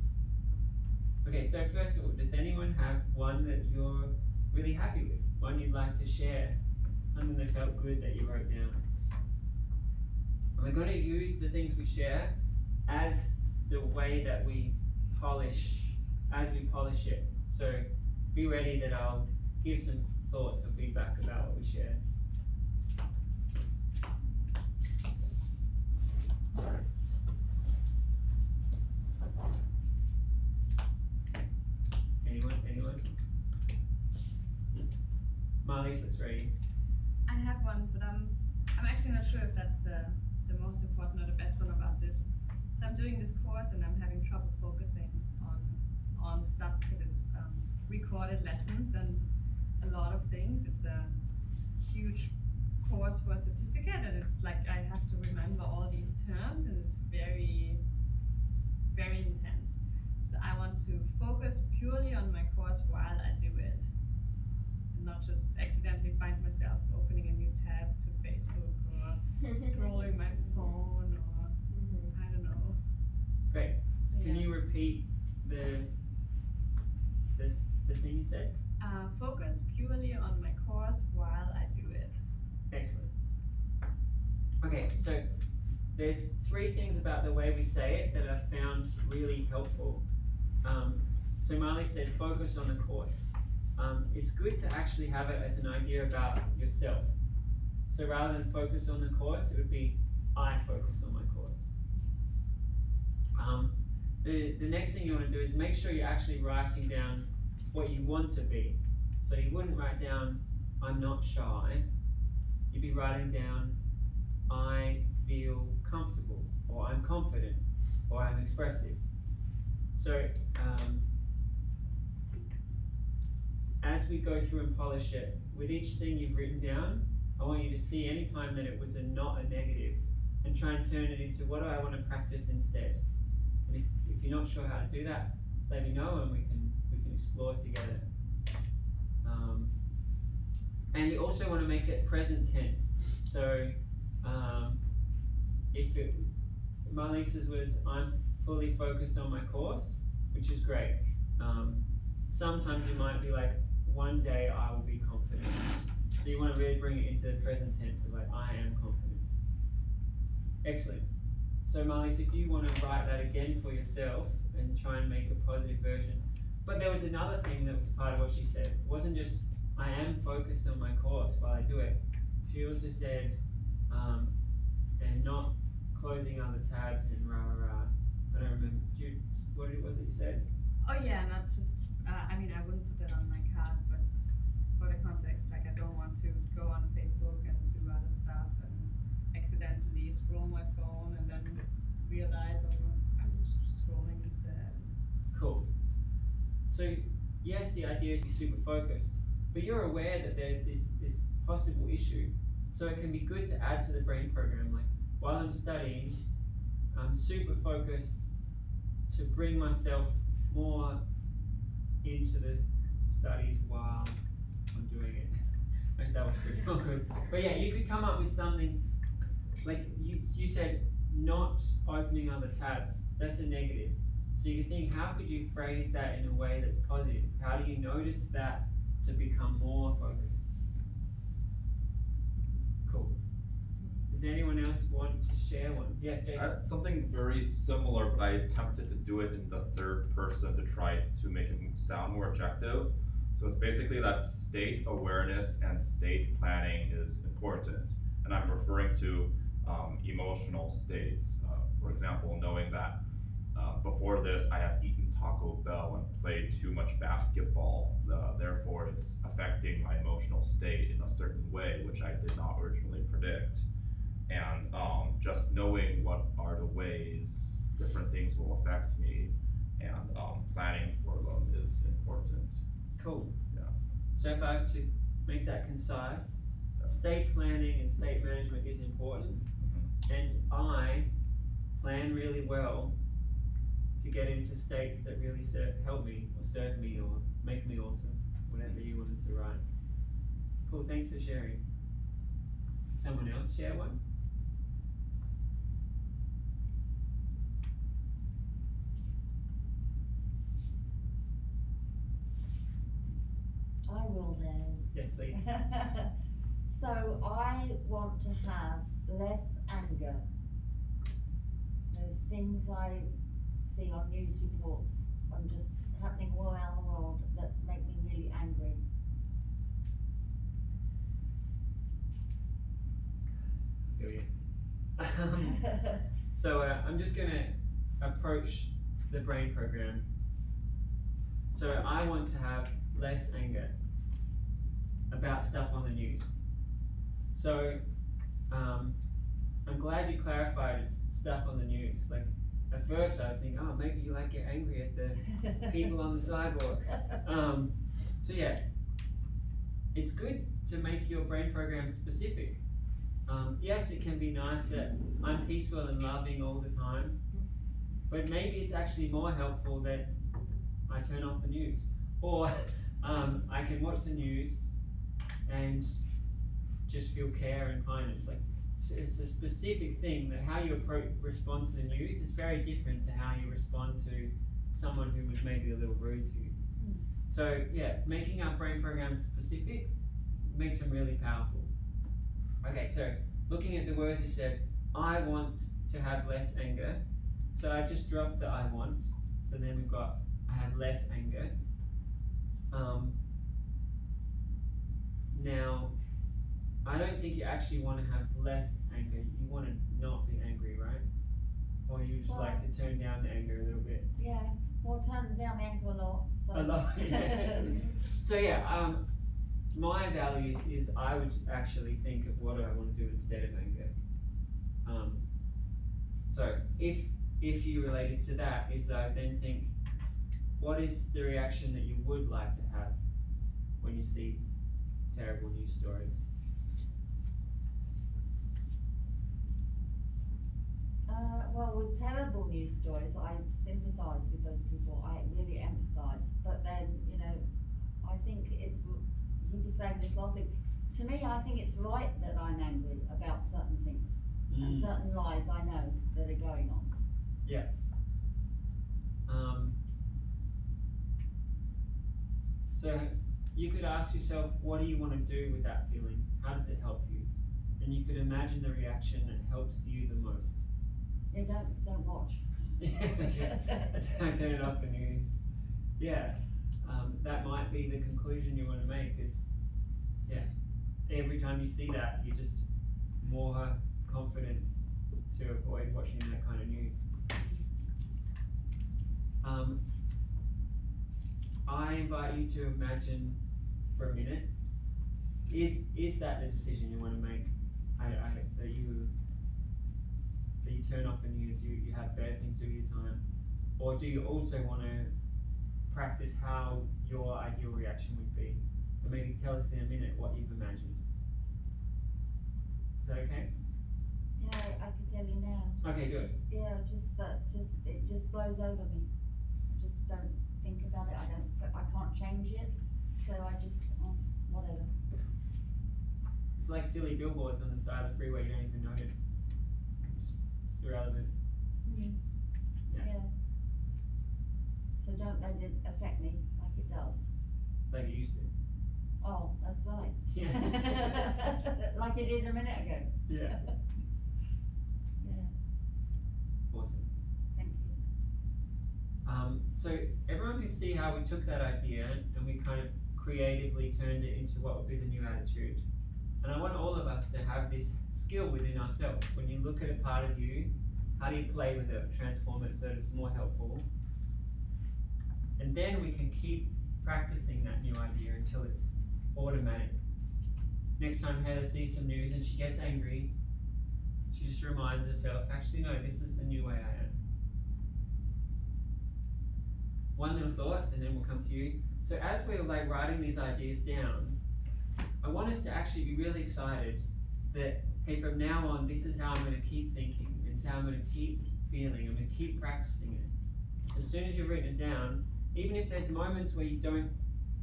Okay, so first of all, does anyone have one that you're really happy with? One you'd like to share? Something that felt good that you wrote down? And we're going to use the things we share as the way that we polish, it. So be ready that I'll give some thoughts or feedback about what we share. Anyone? Marlies, let's ready.
I have one, but I'm actually not sure if that's the most important or the best one about this. So I'm doing this course and I'm having trouble focusing on the stuff because it's recorded lessons and a lot of things. It's a huge course for a certificate, and it's like I have to remember all these terms, and it's very, very intense. So I want to focus purely on my course while I do it, and not just accidentally find myself opening a new tab to Facebook or scrolling my phone, or I don't know.
Great. So can
Yeah.
you repeat the thing you said?
Focus purely on my course while I do it.
Excellent. Okay, so there's 3 things about the way we say it that I found really helpful. So Marley said focus on the course. It's good to actually have it as an idea about yourself. So rather than focus on the course, it would be I focus on my course. The next thing you want to do is make sure you're actually writing down what you want to be. So you wouldn't write down I'm not shy. You'd be writing down I feel comfortable, or I'm confident, or I'm expressive. So as we go through and polish it, with each thing you've written down, I want you to see any time that it was not a negative, and try and turn it into what do I want to practice instead. And if you're not sure how to do that, let me know and we can explore together. And you also want to make it present tense. So if Marlisa's was I'm fully focused on my course, which is great. Sometimes it might be like one day I will be confident. So you want to really bring it into the present tense of like I am confident. Excellent. So Marlies, if you want to write that again for yourself and try and make a positive version. But there was another thing that was part of what she said. It wasn't just I am focused on my course while I do it. She also said and not closing other tabs and rah rah rah. I don't remember. What was it you said?
Oh yeah, not just, I mean, I wouldn't put that on my card, but for the context, like I don't want to go on Facebook and do other stuff and accidentally scroll my phone and then realize, oh, I'm just scrolling instead.
Cool. So yes, the idea is to be super focused, but you're aware that there's this possible issue. So it can be good to add to the brain program, like while I'm studying, I'm super focused to bring myself more into the studies while I'm doing it. Like that was pretty good. But yeah, you could come up with something like you said, not opening other tabs. That's a negative. So you think, how could you phrase that in a way that's positive? How do you notice that to become more focused? Cool. Does anyone else want to share one? Yes,
I
Jason.
have something very similar, but I attempted to do it in the third person to try to make it sound more objective. So it's basically that state awareness and state planning is important. And I'm referring to emotional states. For example, knowing that before this I have eaten Taco Bell and played too much basketball, therefore it's affecting my emotional state in a certain way, which I did not originally predict. And just knowing what are the ways different things will affect me and planning for them is important.
Cool.
Yeah.
So if I was to make that concise, state planning and state management is important, and I plan really well to get into states that really help me or serve me or make me awesome, whatever you wanted to write. Cool, thanks for sharing. Someone else share one?
I will then.
Yes, please.
So I want to have less anger. There's things I see on news reports and just happening all around the world that make me really angry.
Feel you. So I'm just gonna approach the brain program. So I want to have less anger about stuff on the news. So I'm glad you clarified it's stuff on the news. Like at first I was thinking, oh, maybe you like get angry at the people on the sidewalk. So yeah, it's good to make your brain program specific. Yes, it can be nice that I'm peaceful and loving all the time, but maybe it's actually more helpful that I turn off the news. Or I can watch the news and just feel care and kindness. Like it's a specific thing that how you respond to the news is very different to how you respond to someone who was maybe a little rude to you. So yeah, making our brain programs specific makes them really powerful. Okay, so looking at the words you said, I want to have less anger. So I just dropped the I want. So then we've got I have less anger. Now, I don't think you actually want to have less anger. You want to not be angry, right? Or you just like to turn down the anger a little bit.
Yeah, well, turn down the anger a lot. So.
A lot, yeah. So yeah, my values is I would actually think of what do I want to do instead of anger. So if you related to that is I then think, what is the reaction that you would like to have when you see terrible news stories?
Well, with terrible news stories, I sympathise with those people. I really empathise. But then, you know, I think it's, you were saying this last week, to me I think it's right that I'm angry about certain things and certain lies I know that are going on.
Yeah. So you could ask yourself, what do you want to do with that feeling? How does it help you? And you could imagine the reaction that helps you the most.
Yeah, don't watch.
I turn it off the news. Yeah, that might be the conclusion you want to make is, yeah, every time you see that, you're just more confident to avoid watching that kind of news. I invite you to imagine for a minute, is that the decision you want to make? That you turn off the news, you have better things to do with your time? Or do you also want to practice how your ideal reaction would be? And maybe tell us in a minute what you've imagined. Is that okay?
Yeah, I can tell you now.
Okay, do it.
Yeah, it just blows over me. I just don't think about it. I can't change it. So I just, whatever.
It's like silly billboards on the side of the freeway you don't even notice. It's irrelevant.
Mm.
Yeah.
So don't let it affect me like it does.
like it used to.
Oh, that's right.
Yeah.
Like it did a minute ago.
Yeah.
Yeah,
Awesome.
thank you.
So everyone can see how we took that idea and we kind of creatively turned it into what would be the new attitude. And I want all of us to have this skill within ourselves. When you look at a part of you, how do you play with it, transform it so that it's more helpful? And then we can keep practicing that new idea until it's automatic. Next time Heather sees some news and she gets angry, she just reminds herself, actually no, this is the new way I am. One little thought, and then we'll come to you. So as we're like writing these ideas down, I want us to actually be really excited that, hey, from now on, this is how I'm going to keep thinking. It's how I'm going to keep feeling. I'm going to keep practicing it. As soon as you've written it down, even if there's moments where you don't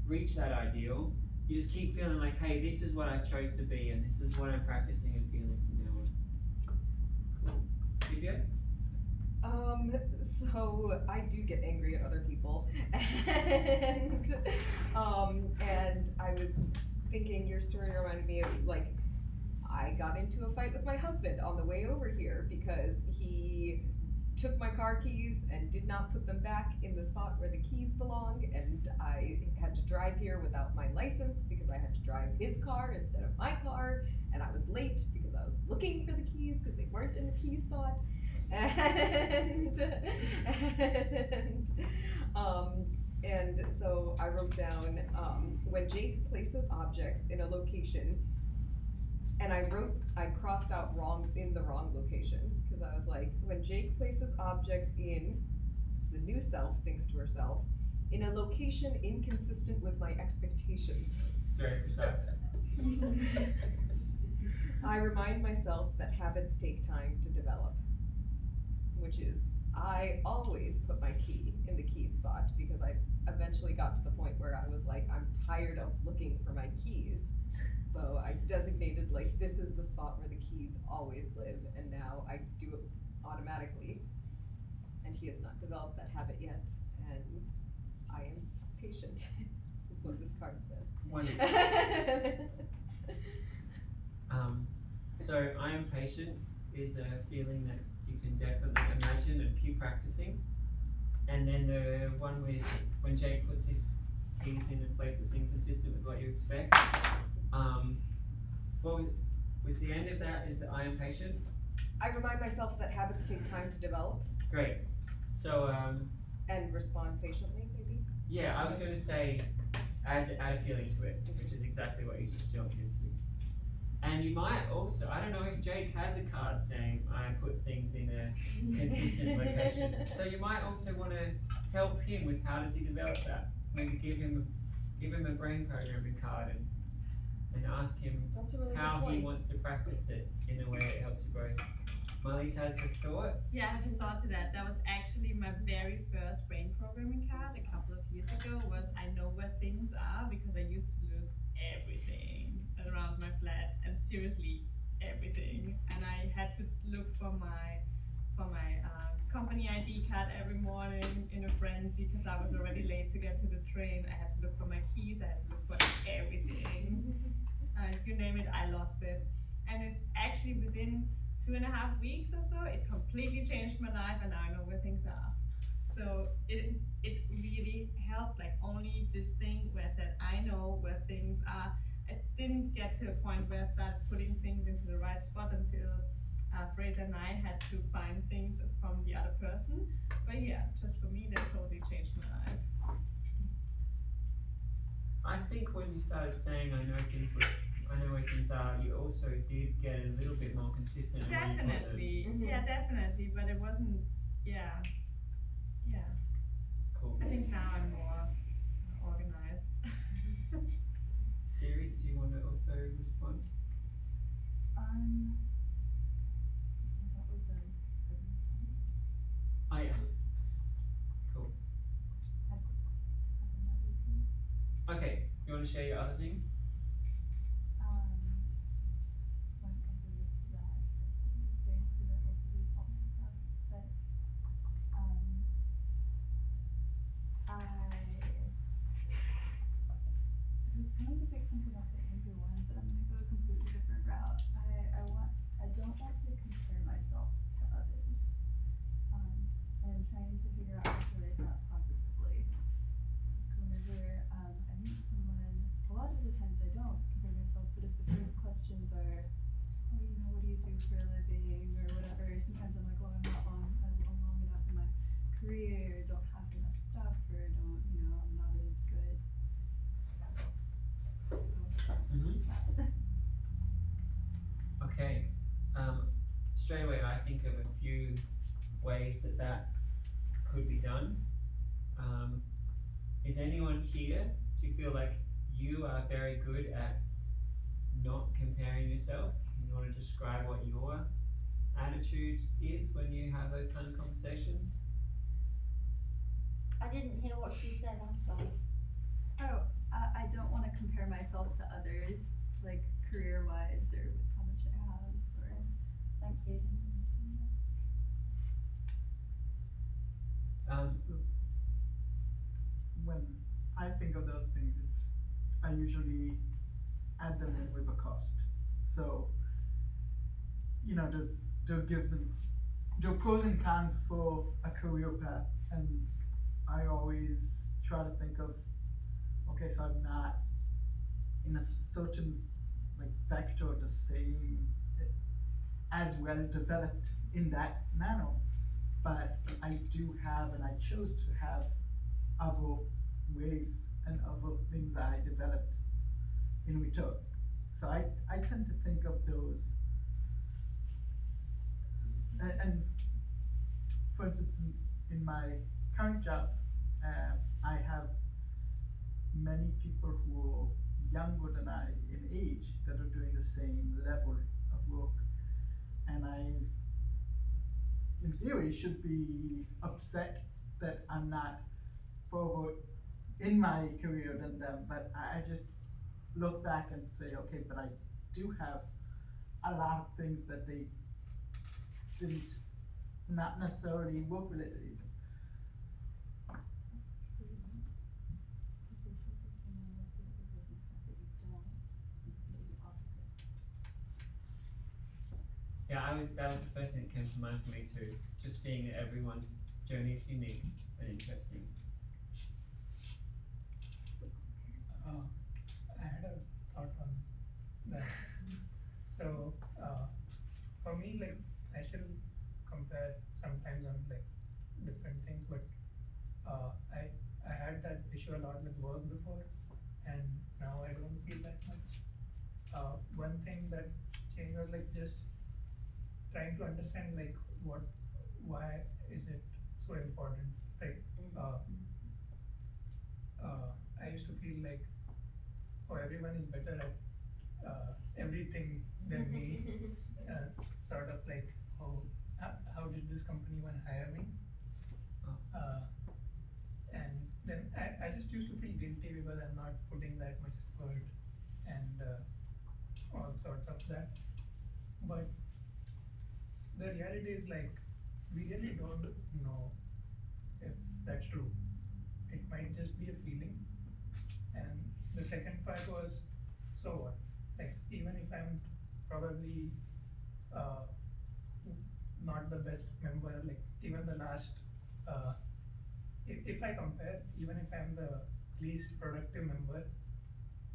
reach that ideal, you just keep feeling like, hey, this is what I chose to be, and this is what I'm practicing and feeling from now on. Cool. Divya?
So I do get angry at other people, and I was thinking your story reminded me of, like, I got into a fight with my husband on the way over here because he took my car keys and did not put them back in the spot where the keys belong, and I had to drive here without my license because I had to drive his car instead of my car, and I was late because I was looking for the keys because they weren't in the key spot. And so I wrote down, when Jake places objects in a location, and I crossed out in the wrong location, because I was like, when Jake places objects in, the new self thinks to herself, in a location inconsistent with my expectations.
It's very precise.
I remind myself that habits take time to develop, which is, I always put my key in the key spot because I eventually got to the point where I was like, I'm tired of looking for my keys. So I designated, like, this is the spot where the keys always live, and now I do it automatically. And he has not developed that habit yet, and I am patient, is what this card says.
Wonderful. So I am patient is a feeling that you can definitely imagine and keep practicing. And then the one with when Jake puts his keys in a place that's inconsistent with what you expect. What was the end of that is that I am patient?
I remind myself that habits take time to develop.
Great. So
And respond patiently, maybe?
yeah, I was going to say add a feeling to it, which is exactly what you just jumped into. And you might also, I don't know if Jake has a card saying I put things in a consistent location. So you might also want to help him with how does he develop that. Maybe give him a brain programming card and ask him
That's a really
how
good point.
he wants to practice it in a way that helps you grow. Marlies has a thought.
Yeah, I have a thought to that. That was actually my very first brain programming card a couple of years ago. Was I know where things are because I used to lose everything around my flat, and seriously everything. And I had to look for my company ID card every morning in a frenzy because I was already late to get to the train. I had to look for my keys. I had to look for everything. You name it, I lost it. And it actually within 2.5 weeks or so, it completely changed my life, and now I know where things are. So it really helped, like only this thing where I said, I know where things are. I didn't get to a point where I started putting things into the right spot until Fraser and I had to find things from the other person. But yeah, just for me, that totally changed my life.
I think when you started saying I know where things are, you also did get a little bit more consistent. in where you put them.
Definitely,
Mhm.
yeah, definitely. But it wasn't, yeah.
Cool.
I think now I'm more organized.
Siri, did you want to also respond?
That was a good one.
Oh yeah. Cool.
Have another thing.
Okay, you want to share your other thing?
One can do that. Things that I also do for myself, but
to pick something off the Andrew one, but I'm gonna go a completely different route. I don't want to compare myself to others. And I'm trying to figure out how to write that positively. Whenever I meet someone, a lot of the times I don't compare myself, but if the first questions are, oh, you know, what do you do for a living or whatever, sometimes I'm like, well, I'm not long enough in my career, don't have enough stuff, or don't, you know, I'm not as good. So,
Okay. Straight away, I think of a few ways that could be done. Is anyone here? Do you feel like you are very good at not comparing yourself? You want to describe what your attitude is when you have those kind of conversations?
I didn't hear what she said, I'm sorry.
Oh, I don't want to compare myself to others, like career-wise or with how much I have, or
Thank you.
So when I think of those things, I usually add them in with a cost. So, you know, there are pros and cons for a career path, and I always try to think of, okay, so I'm not in a certain like vector the same, as well developed in that manner, but I do have, and I chose to have other ways and other things I developed in return. So I tend to think of those, and for instance, in my current job, I have many people who are younger than I in age that are doing the same level of work, and I, in theory, should be upset that I'm not further in my career than them, but I just look back and say, okay, but I do have a lot of things that they didn't, not necessarily work related even.
Yeah, that was the first thing that came to mind for me too. Just seeing that everyone's journey is unique and interesting.
I had a thought on that. So, for me, like, I still compare sometimes on like different things, but I had that issue a lot with work before, and now I don't feel that much. One thing that changed was like just trying to understand like why is it so important? Like, I used to feel like, oh, everyone is better at everything than me. Sort of like, oh, how did this company even hire me? And then I just used to feel guilty because I'm not putting that much effort and all sorts of that. But the reality is like, we really don't know if that's true. It might just be a feeling. And the second part was, so what? Like, even if I'm probably not the best member, like even the last, if I compare, even if I'm the least productive member,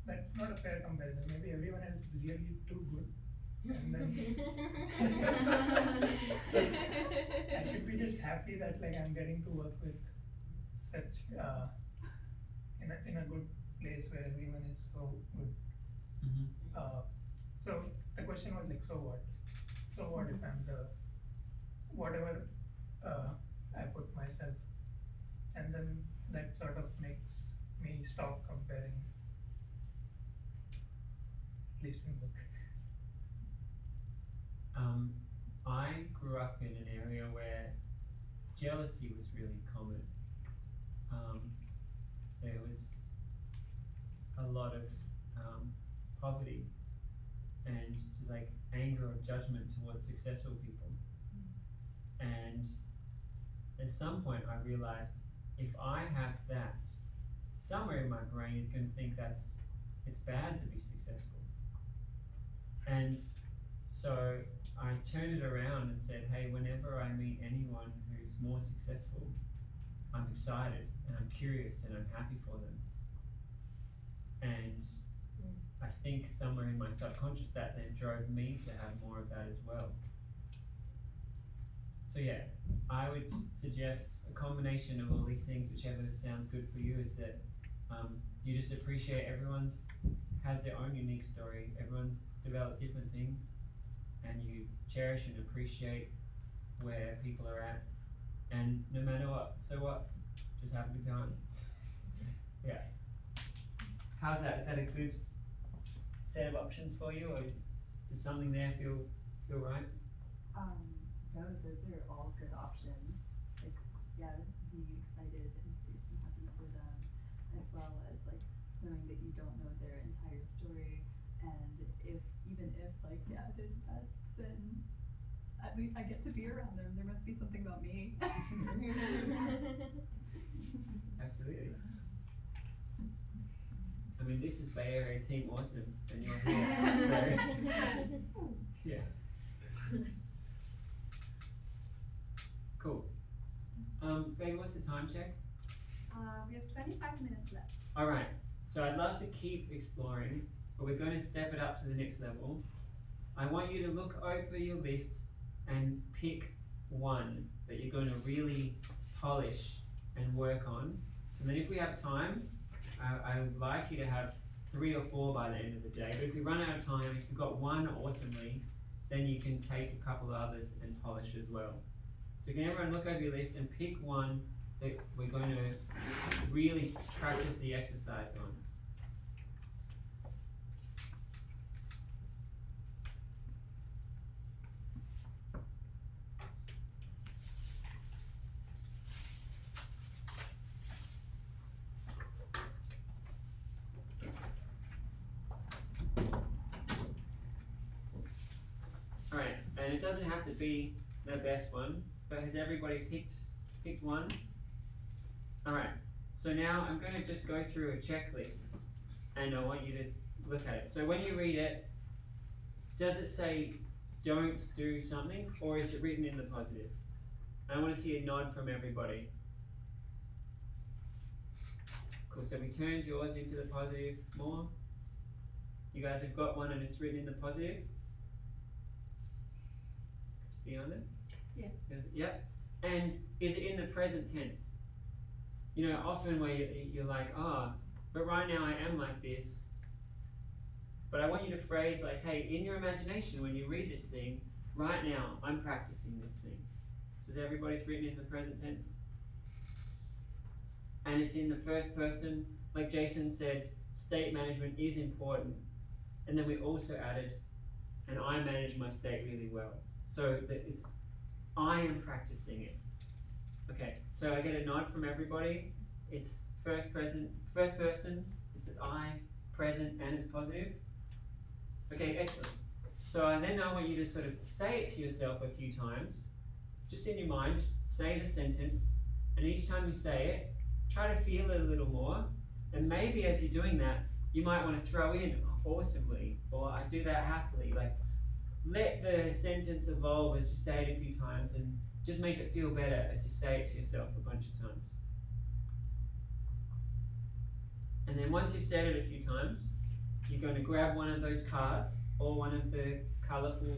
that's not a fair comparison. Maybe everyone else is really too good. And then I should be just happy that like I'm getting to work with such in a good place where everyone is so good. So the question was like, so what? So what if I'm the whatever I put myself, and then that sort of makes me stop comparing, at least in book.
I grew up in an area where jealousy was really common. There was a lot of poverty and just like anger or judgment towards successful people. And at some point I realized if I have that, somewhere in my brain is going to think that's it's bad to be successful. And so I turned it around and said, hey, whenever I meet anyone who's more successful, I'm excited and I'm curious and I'm happy for them. And I think somewhere in my subconscious that then drove me to have more of that as well. So yeah, I would suggest a combination of all these things, whichever sounds good for you, is that you just appreciate everyone's has their own unique story. Everyone's developed different things, and you cherish and appreciate where people are at. And no matter what, so what? Just have a good time. Yeah. How's that? Is that a good set of options for you, or does something there feel right?
No, those are all good options. Like, yeah, being excited and curious and happy for them, as well as like knowing that you don't know their entire story, and even if like yeah, I did best, then at least I get to be around them. There must be something about me.
Absolutely. I mean, this is Bay Area Team Awesome, and you're here, so yeah. Cool. Baby, what's the time check?
We have 25 minutes left.
Alright, so I'd love to keep exploring, but we're going to step it up to the next level. I want you to look over your list and pick one that you're going to really polish and work on. And then if we have time, I would like you to have 3 or 4 by the end of the day. But if we run out of time, if you've got one awesomely, then you can take a couple of others and polish as well. So can everyone look over your list and pick one that we're going to really practice the exercise on. Alright, and it doesn't have to be the best one, but has everybody picked one? Alright, so now I'm going to just go through a checklist and I want you to look at it. So when you read it, does it say don't do something, or is it written in the positive? I want to see a nod from everybody. Cool, so we turned yours into the positive more. You guys have got one and it's written in the positive? Christiana?
Yeah.
Yep. And is it in the present tense? You know, often where you're like, oh, but right now I am like this. But I want you to phrase like, hey, in your imagination when you read this thing, right now I'm practicing this thing. So is everybody's written in the present tense? And it's in the first person. Like Jason said, state management is important. And then we also added, and I manage my state really well. So that it's, I am practicing it. Okay, so I get a nod from everybody. It's first person, it's an I, present, and it's positive. Okay, excellent. So then I want you to sort of say it to yourself a few times, just in your mind, just say the sentence, and each time you say it, try to feel it a little more, and maybe as you're doing that, you might want to throw in awesomely, or I do that happily. Like, let the sentence evolve as you say it a few times, and just make it feel better as you say it to yourself a bunch of times. And then once you've said it a few times, you're going to grab one of those cards or one of the colourful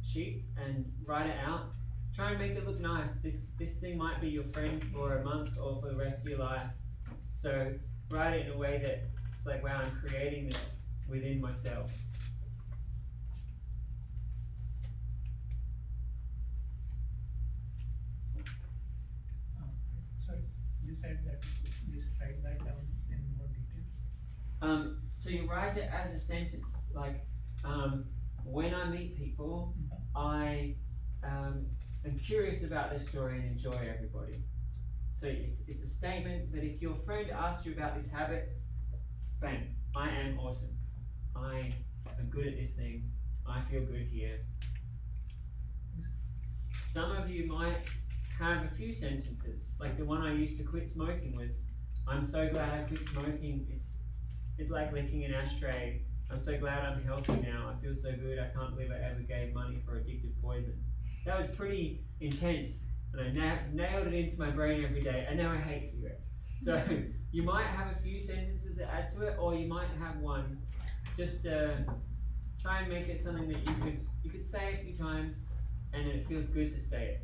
sheets and write it out. Try and make it look nice. This thing might be your friend for a month or for the rest of your life. So write it in a way that it's like, wow, I'm creating this within myself.
Sorry, you said that just write that down in more details.
So you write it as a sentence, like when I meet people, I am curious about their story and enjoy everybody. So it's a statement that if your friend asks you about this habit, bang, I am awesome. I am good at this thing. I feel good here. Some of you might have a few sentences, like the one I used to quit smoking was, I'm so glad I quit smoking. It's like licking an ashtray. I'm so glad I'm healthy now. I feel so good. I can't believe I ever gave money for addictive poison. That was pretty intense, and I nailed it into my brain every day, and now I hate cigarettes. So you might have a few sentences that add to it, or you might have one. Just try and make it something that you could say a few times, and it feels good to say it.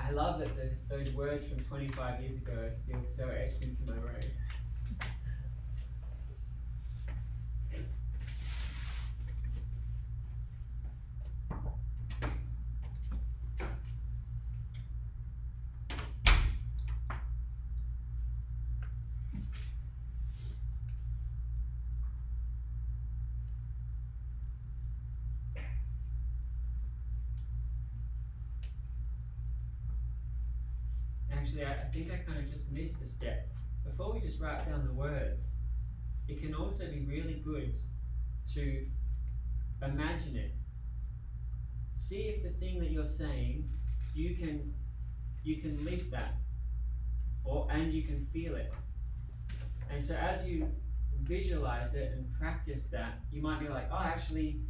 I love that those words from 25 years ago are still so etched into my brain. Actually, I think I kind of just missed a step. Before we just write down the words, it can also be really good to imagine it. See if the thing that you're saying, you can live that, and you can feel it. And so as you visualize it and practice that, you might be like, oh, actually,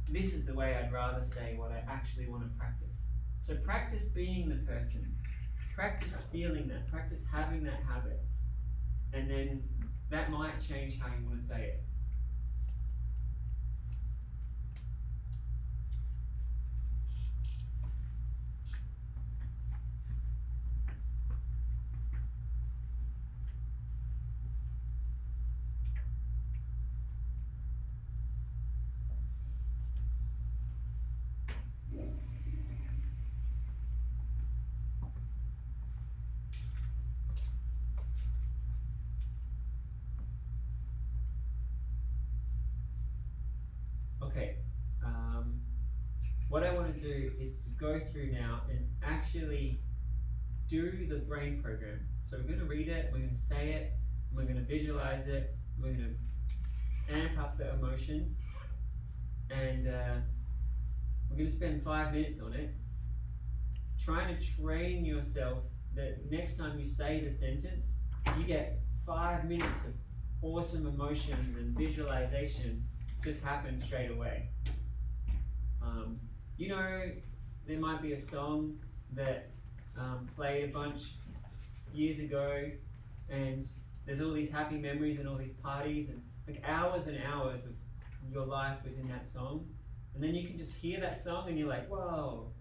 this is the way I'd rather say what I actually want to practice. So practice being the person. Practice feeling that, practice having that habit, and then that might change how you want to say it. Okay, what I want to do is to go through now and actually do the brain program. So we're going to read it, we're going to say it, we're going to visualize it, we're going to amp up the emotions, and we're going to spend 5 minutes on it, trying to train yourself that next time you say the sentence, you get 5 minutes of awesome emotions and visualization just happen straight away. You know, there might be a song that played a bunch years ago, and there's all these happy memories and all these parties, and like hours and hours of your life was in that song, and then you can just hear that song and you're like, whoa.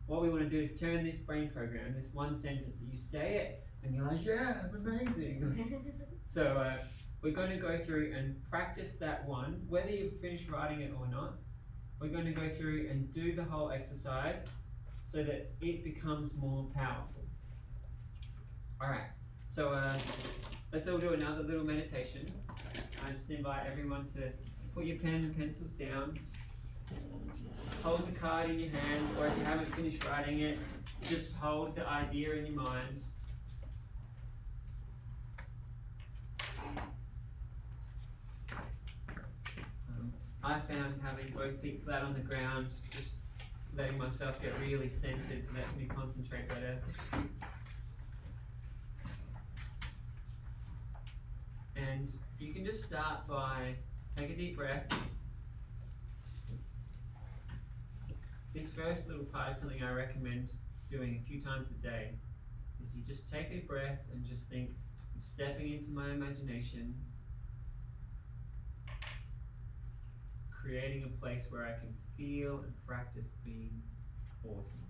What we want to do is turn this brain program, this one sentence, that you say it and you're like, yeah, I'm amazing. So we're going to go through and practice that one, whether you've finished writing it or not. We're going to go through and do the whole exercise so that it becomes more powerful. Alright, so let's all do another little meditation. I just invite everyone to put your pen and pencils down, hold the card in your hand, or if you haven't finished writing it, just hold the idea in your mind. I found having both feet flat on the ground, just letting myself get really centered, lets me concentrate better. And you can just start by, take a deep breath. This first little part is something I recommend doing a few times a day, is you just take a breath and just think, I'm stepping into my imagination, creating a place where I can feel and practice being awesome.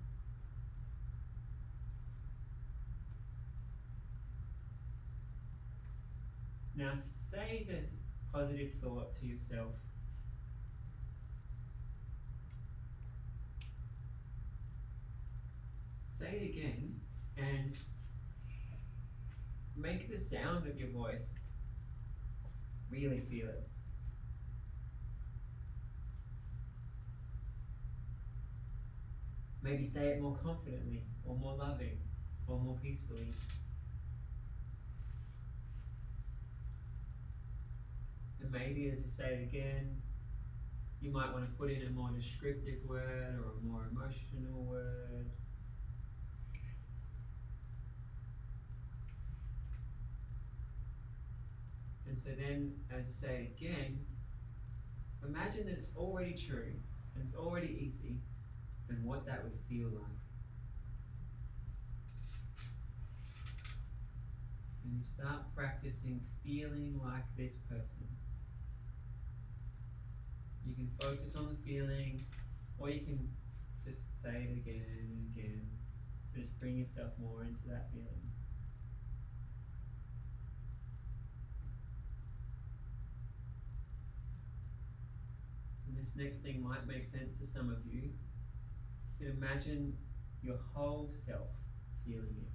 Now say the positive thought to yourself. Say it again and make the sound of your voice really feel it. Maybe say it more confidently, or more loving, or more peacefully. And maybe as you say it again, you might want to put in a more descriptive word or a more emotional word. And so then, as you say it again, imagine that it's already true and it's already easy, and what that would feel like. And you start practicing feeling like this person. You can focus on the feeling, or you can just say it again and again to just bring yourself more into that feeling. And this next thing might make sense to some of you. You can imagine your whole self feeling it.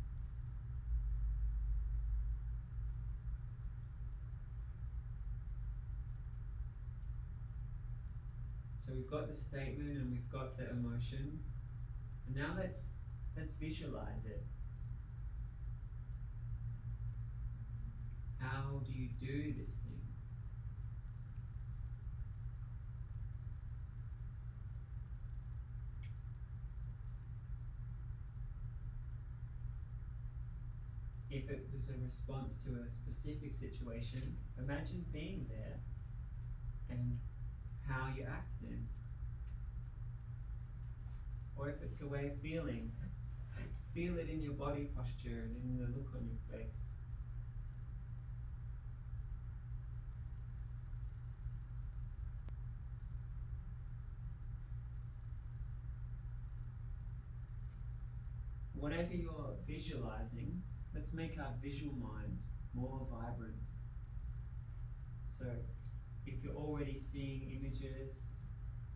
So we've got the statement and we've got the emotion. And now let's visualize it. How do you do this thing? If it was a response to a specific situation, imagine being there and how you act then. Or if it's a way of feeling, feel it in your body posture and in the look on your face. Whatever you're visualizing, let's make our visual mind more vibrant. So if you're already seeing images,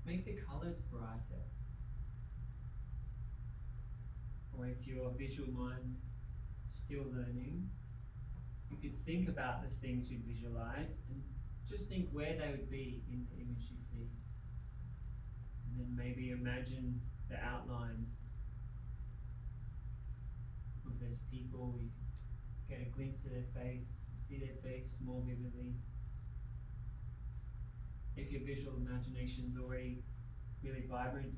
make the colors brighter. Or if your visual mind's still learning, you could think about the things you'd visualize and just think where they would be in the image you see. And then maybe imagine the outline of those people. You get a glimpse of their face, see their face more vividly. If your visual imagination's already really vibrant,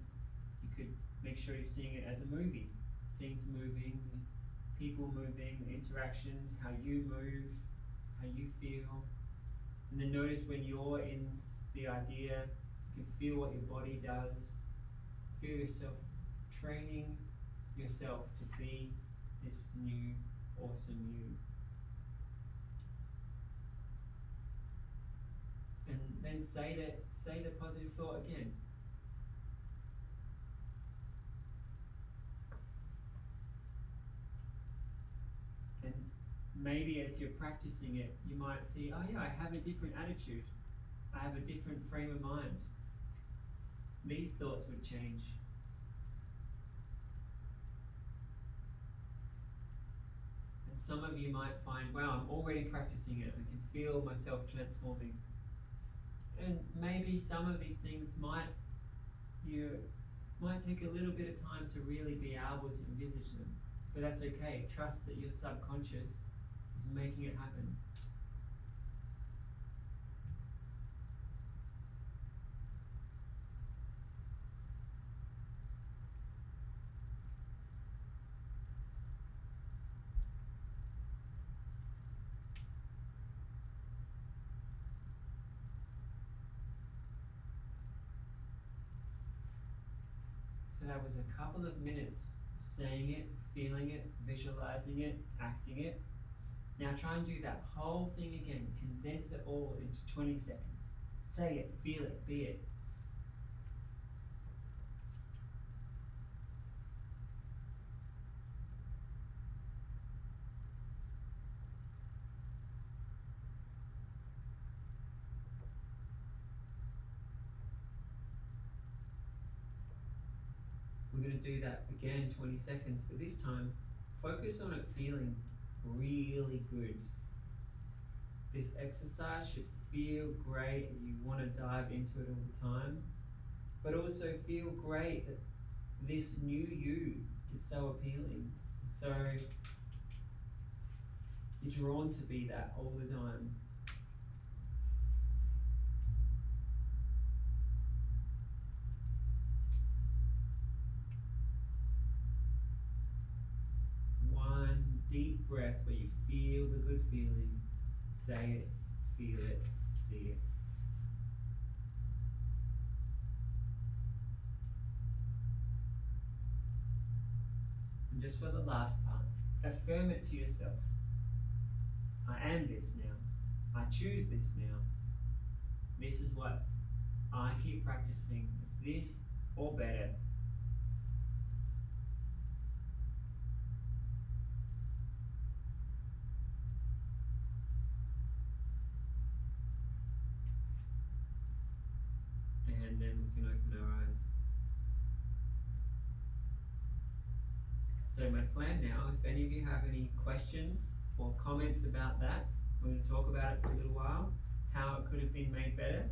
you could make sure you're seeing it as a movie. Things moving, people moving, interactions, how you move, how you feel. And then notice when you're in the idea, you can feel what your body does. Feel yourself training yourself to be this new, awesome you. And then say the positive thought again. And maybe as you're practicing it, you might see, oh yeah, I have a different attitude. I have a different frame of mind. These thoughts would change. And some of you might find, wow, I'm already practicing it. I can feel myself transforming. And maybe some of these things might take a little bit of time to really be able to envisage them. But that's okay. Trust that your subconscious is making it happen. So that was a couple of minutes saying it, feeling it, visualizing it, acting it. Now try and do that whole thing again. Condense it all into 20 seconds. Say it, feel it, be it. We're going to do that again, 20 seconds, but this time, focus on it feeling really good. This exercise should feel great and you want to dive into it all the time, but also feel great that this new you is so appealing. So you're drawn to be that all the time. One deep breath where you feel the good feeling. Say it, feel it, see it. And just for the last part, affirm it to yourself. I am this now. I choose this now. This is what I keep practicing. It's this or better. And then we can open our eyes. So my plan now, if any of you have any questions or comments about that, we're going to talk about it for a little while, how it could have been made better.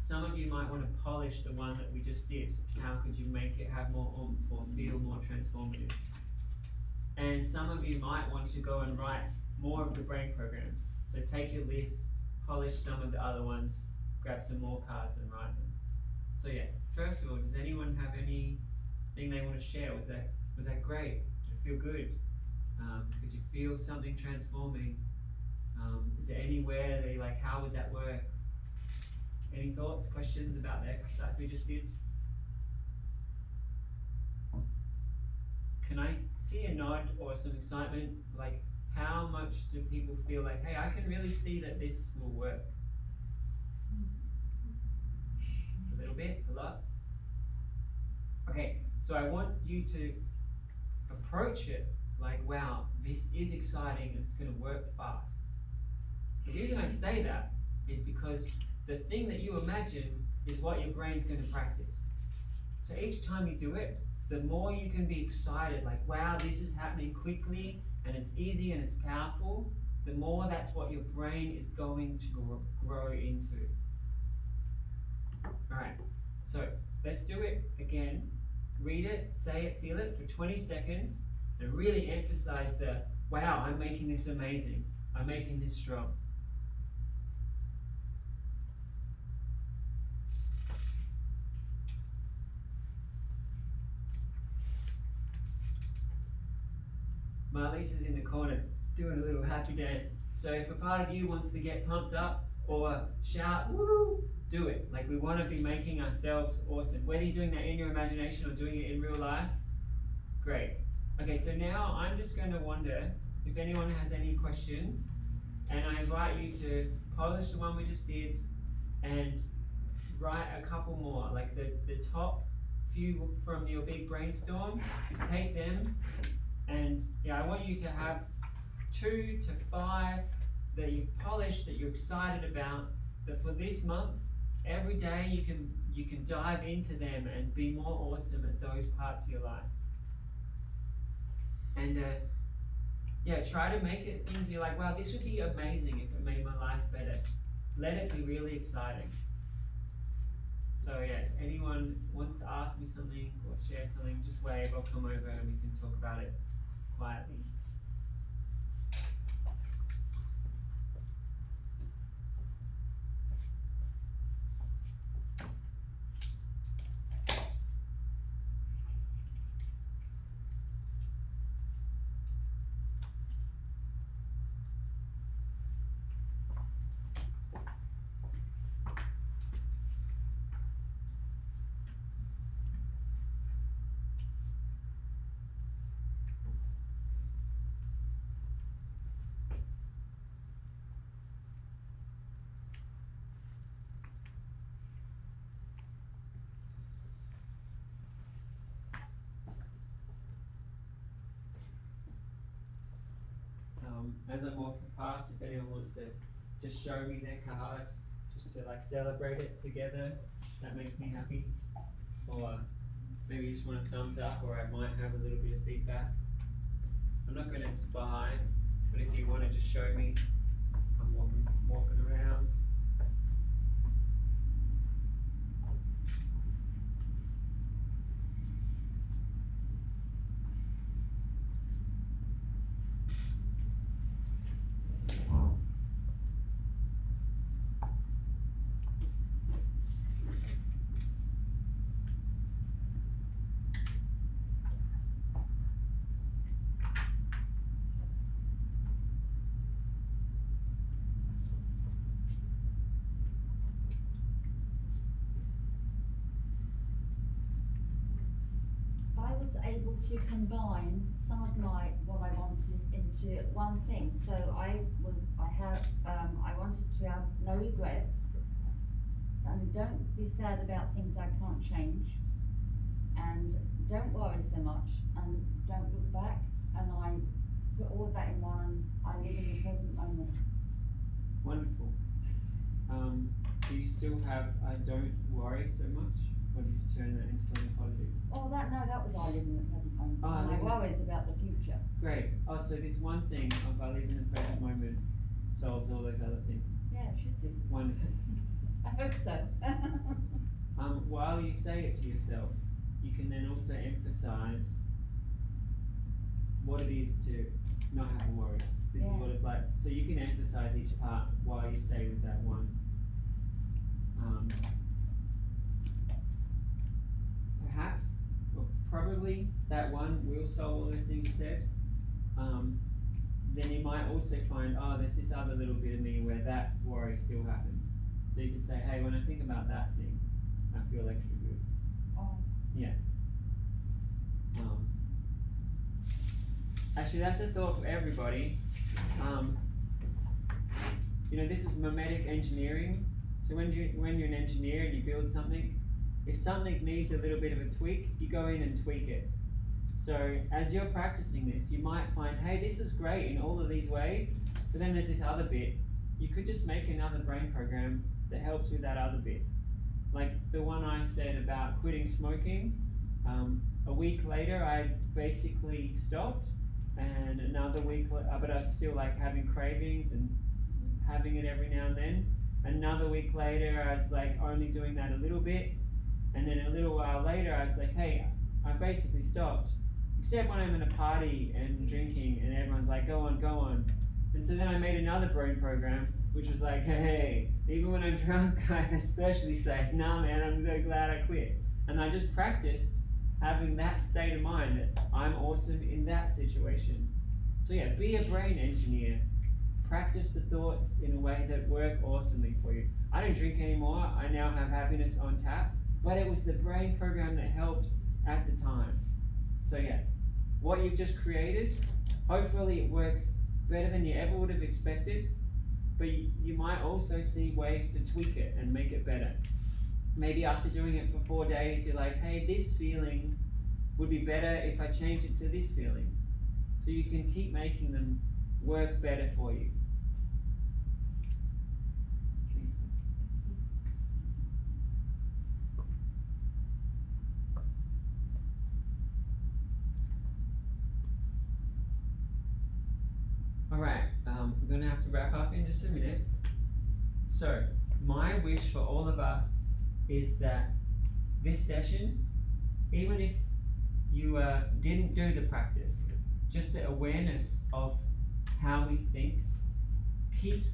Some of you might want to polish the one that we just did. How could you make it have more oomph or feel more transformative? And some of you might want to go and write more of the brain programs. So take your list, polish some of the other ones, grab some more cards and write them. So yeah, first of all, does anyone have anything they want to share? Was that great? Did it feel good? Could you feel something transforming? Is there anywhere that you're like, how would that work? Any thoughts, questions about the exercise we just did? Can I see a nod or some excitement? Like, how much do people feel like, hey, I can really see that this will work? A little bit, a lot? Okay, so I want you to approach it like, wow, this is exciting and it's going to work fast. The reason I say that is because the thing that you imagine is what your brain's going to practice. So each time you do it, the more you can be excited, like, wow, this is happening quickly and it's easy and it's powerful, the more that's what your brain is going to grow into. Alright, so let's do it again. Read it, say it, feel it for 20 seconds and really emphasize the, wow, I'm making this amazing. I'm making this strong. Marlies is in the corner doing a little happy dance. So if a part of you wants to get pumped up or shout, woo, do it. Like, we want to be making ourselves awesome. Whether you're doing that in your imagination or doing it in real life, great. Okay, so now I'm just going to wonder if anyone has any questions, and I invite you to polish the one we just did and write a couple more, like the top few from your big brainstorm, take them, and yeah, I want you to have 2 to 5 that you've polished, that you're excited about, that for this month, every day you can dive into them and be more awesome at those parts of your life. And yeah, try to make it things you're like, wow, this would be amazing if it made my life better. Let it be really exciting. So yeah, if anyone wants to ask me something or share something, just wave, I'll come over and we can talk about it quietly. As I'm walking past, if anyone wants to just show me their card, just to like celebrate it together, that makes me happy. Or maybe you just want a thumbs up, or I might have a little bit of feedback. I'm not going to spy, but if you want to just show me, I'm walking around.
to combine some of what I wanted into one thing. So I wanted to have no regrets, and don't be sad about things I can't change, and don't worry so much, and don't look back, and I put all of that in one, and I live in the present moment.
Wonderful. Do you still have I don't worry so much? Or did you turn that into something positive?
Oh, that was I live in the present moment.
Oh,
And
live
my
in-
worries about the future.
Great. Oh, so this one thing of I live in the present moment solves all those other things.
Yeah, it should do.
Wonderful.
I hope so.
While you say it to yourself, you can then also emphasize what it is to not have worries. This is
Yeah.
what it's like. So you can emphasize each part while you stay with that one. Perhaps, or probably, that one will solve all those things you said. Then you might also find, oh, there's this other little bit of me where that worry still happens. So you can say, hey, when I think about that thing, I feel extra good.
Oh.
Yeah. Actually, that's a thought for everybody. This is Memetic Engineering. So when you're an engineer and you build something, if something needs a little bit of a tweak, you go in and tweak it. So as you're practicing this, you might find, hey, this is great in all of these ways, but then there's this other bit. You could just make another brain program that helps with that other bit. Like the one I said about quitting smoking, a week later I basically stopped, and another week, but I was still like having cravings and having it every now and then. Another week later I was like only doing that a little bit, and then a little while later I was like, hey, I basically stopped, except when I'm in a party and drinking and everyone's like, go on. And so then I made another brain program which was like, hey, even when I'm drunk I especially say, nah man, I'm so glad I quit. And I just practiced having that state of mind that I'm awesome in that situation. So yeah, be a brain engineer. Practice the thoughts in a way that work awesomely for you. I don't drink anymore, I now have happiness on tap, but it was the brain program that helped at the time. So yeah, what you've just created, hopefully it works better than you ever would have expected, but you might also see ways to tweak it and make it better. Maybe after doing it for 4 days, you're like, hey, this feeling would be better if I change it to this feeling. So you can keep making them work better for you. Alright, we're going to have to wrap up in just a minute. So, my wish for all of us is that this session, even if you didn't do the practice, just the awareness of how we think keeps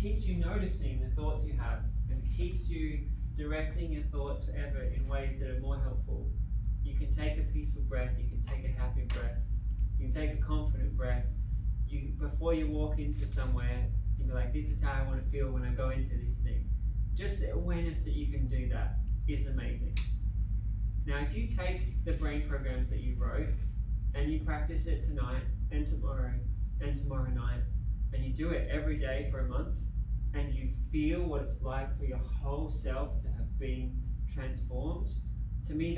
you noticing the thoughts you have and keeps you directing your thoughts forever in ways that are more helpful. You can take a peaceful breath, you can take a happy breath, you can take a confident breath. Before you walk into somewhere, you can be like, this is how I want to feel when I go into this thing. Just the awareness that you can do that is amazing. Now, if you take the brain programs that you wrote and you practice it tonight and tomorrow night, and you do it every day for a month, and you feel what it's like for your whole self to have been transformed, to me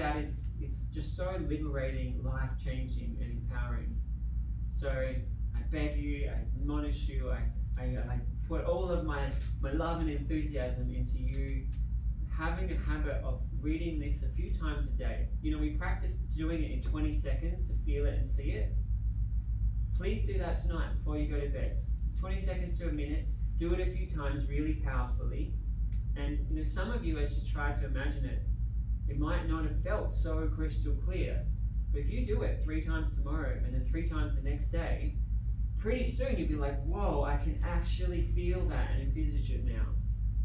it's just so liberating, life-changing, and empowering. So I beg you, I admonish you, I put all of my love and enthusiasm into you having a habit of reading this a few times a day. We practice doing it in 20 seconds to feel it and see it. Please do that tonight before you go to bed. 20 seconds to a minute, do it a few times really powerfully. And some of you, as you try to imagine it, it might not have felt so crystal clear. But if you do it 3 times tomorrow and then 3 times the next day, pretty soon you'll be like, whoa, I can actually feel that and envisage it now.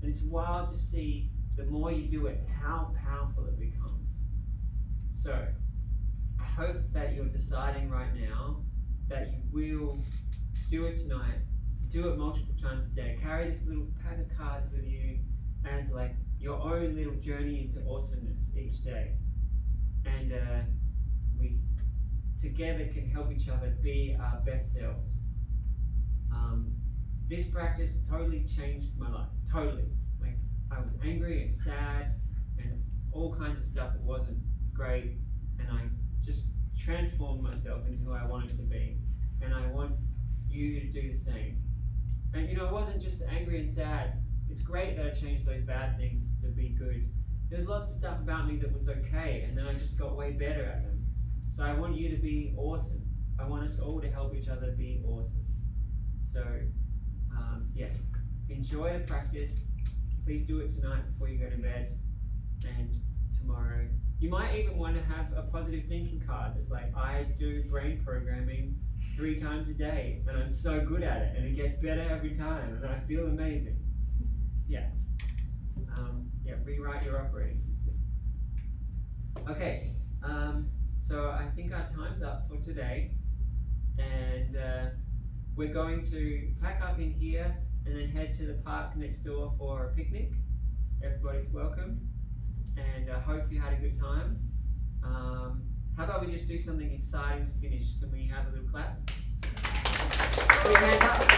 And it's wild to see the more you do it, how powerful it becomes. So, I hope that you're deciding right now that you will do it tonight, do it multiple times a day. Carry this little pack of cards with you as like your own little journey into awesomeness each day. And we together can help each other be our best selves. This practice totally changed my life. Totally. Like, I was angry and sad and all kinds of stuff that wasn't great, and I just transformed myself into who I wanted to be. And I want you to do the same. And you know, it wasn't just angry and sad. It's great that I changed those bad things to be good. There's lots of stuff about me that was okay, and then I just got way better at them. So I want you to be awesome. I want us all to help each other be awesome. So, yeah, enjoy the practice. Please do it tonight before you go to bed, and tomorrow. You might even want to have a positive thinking card that's like, I do brain programming 3 times a day, and I'm so good at it, and it gets better every time, and I feel amazing. Yeah. Rewrite your operating system. Okay, so I think our time's up for today, and we're going to pack up in here and then head to the park next door for a picnic. Everybody's welcome, and I hope you had a good time. How about we just do something exciting to finish? Can we have a little clap? Put your hands up.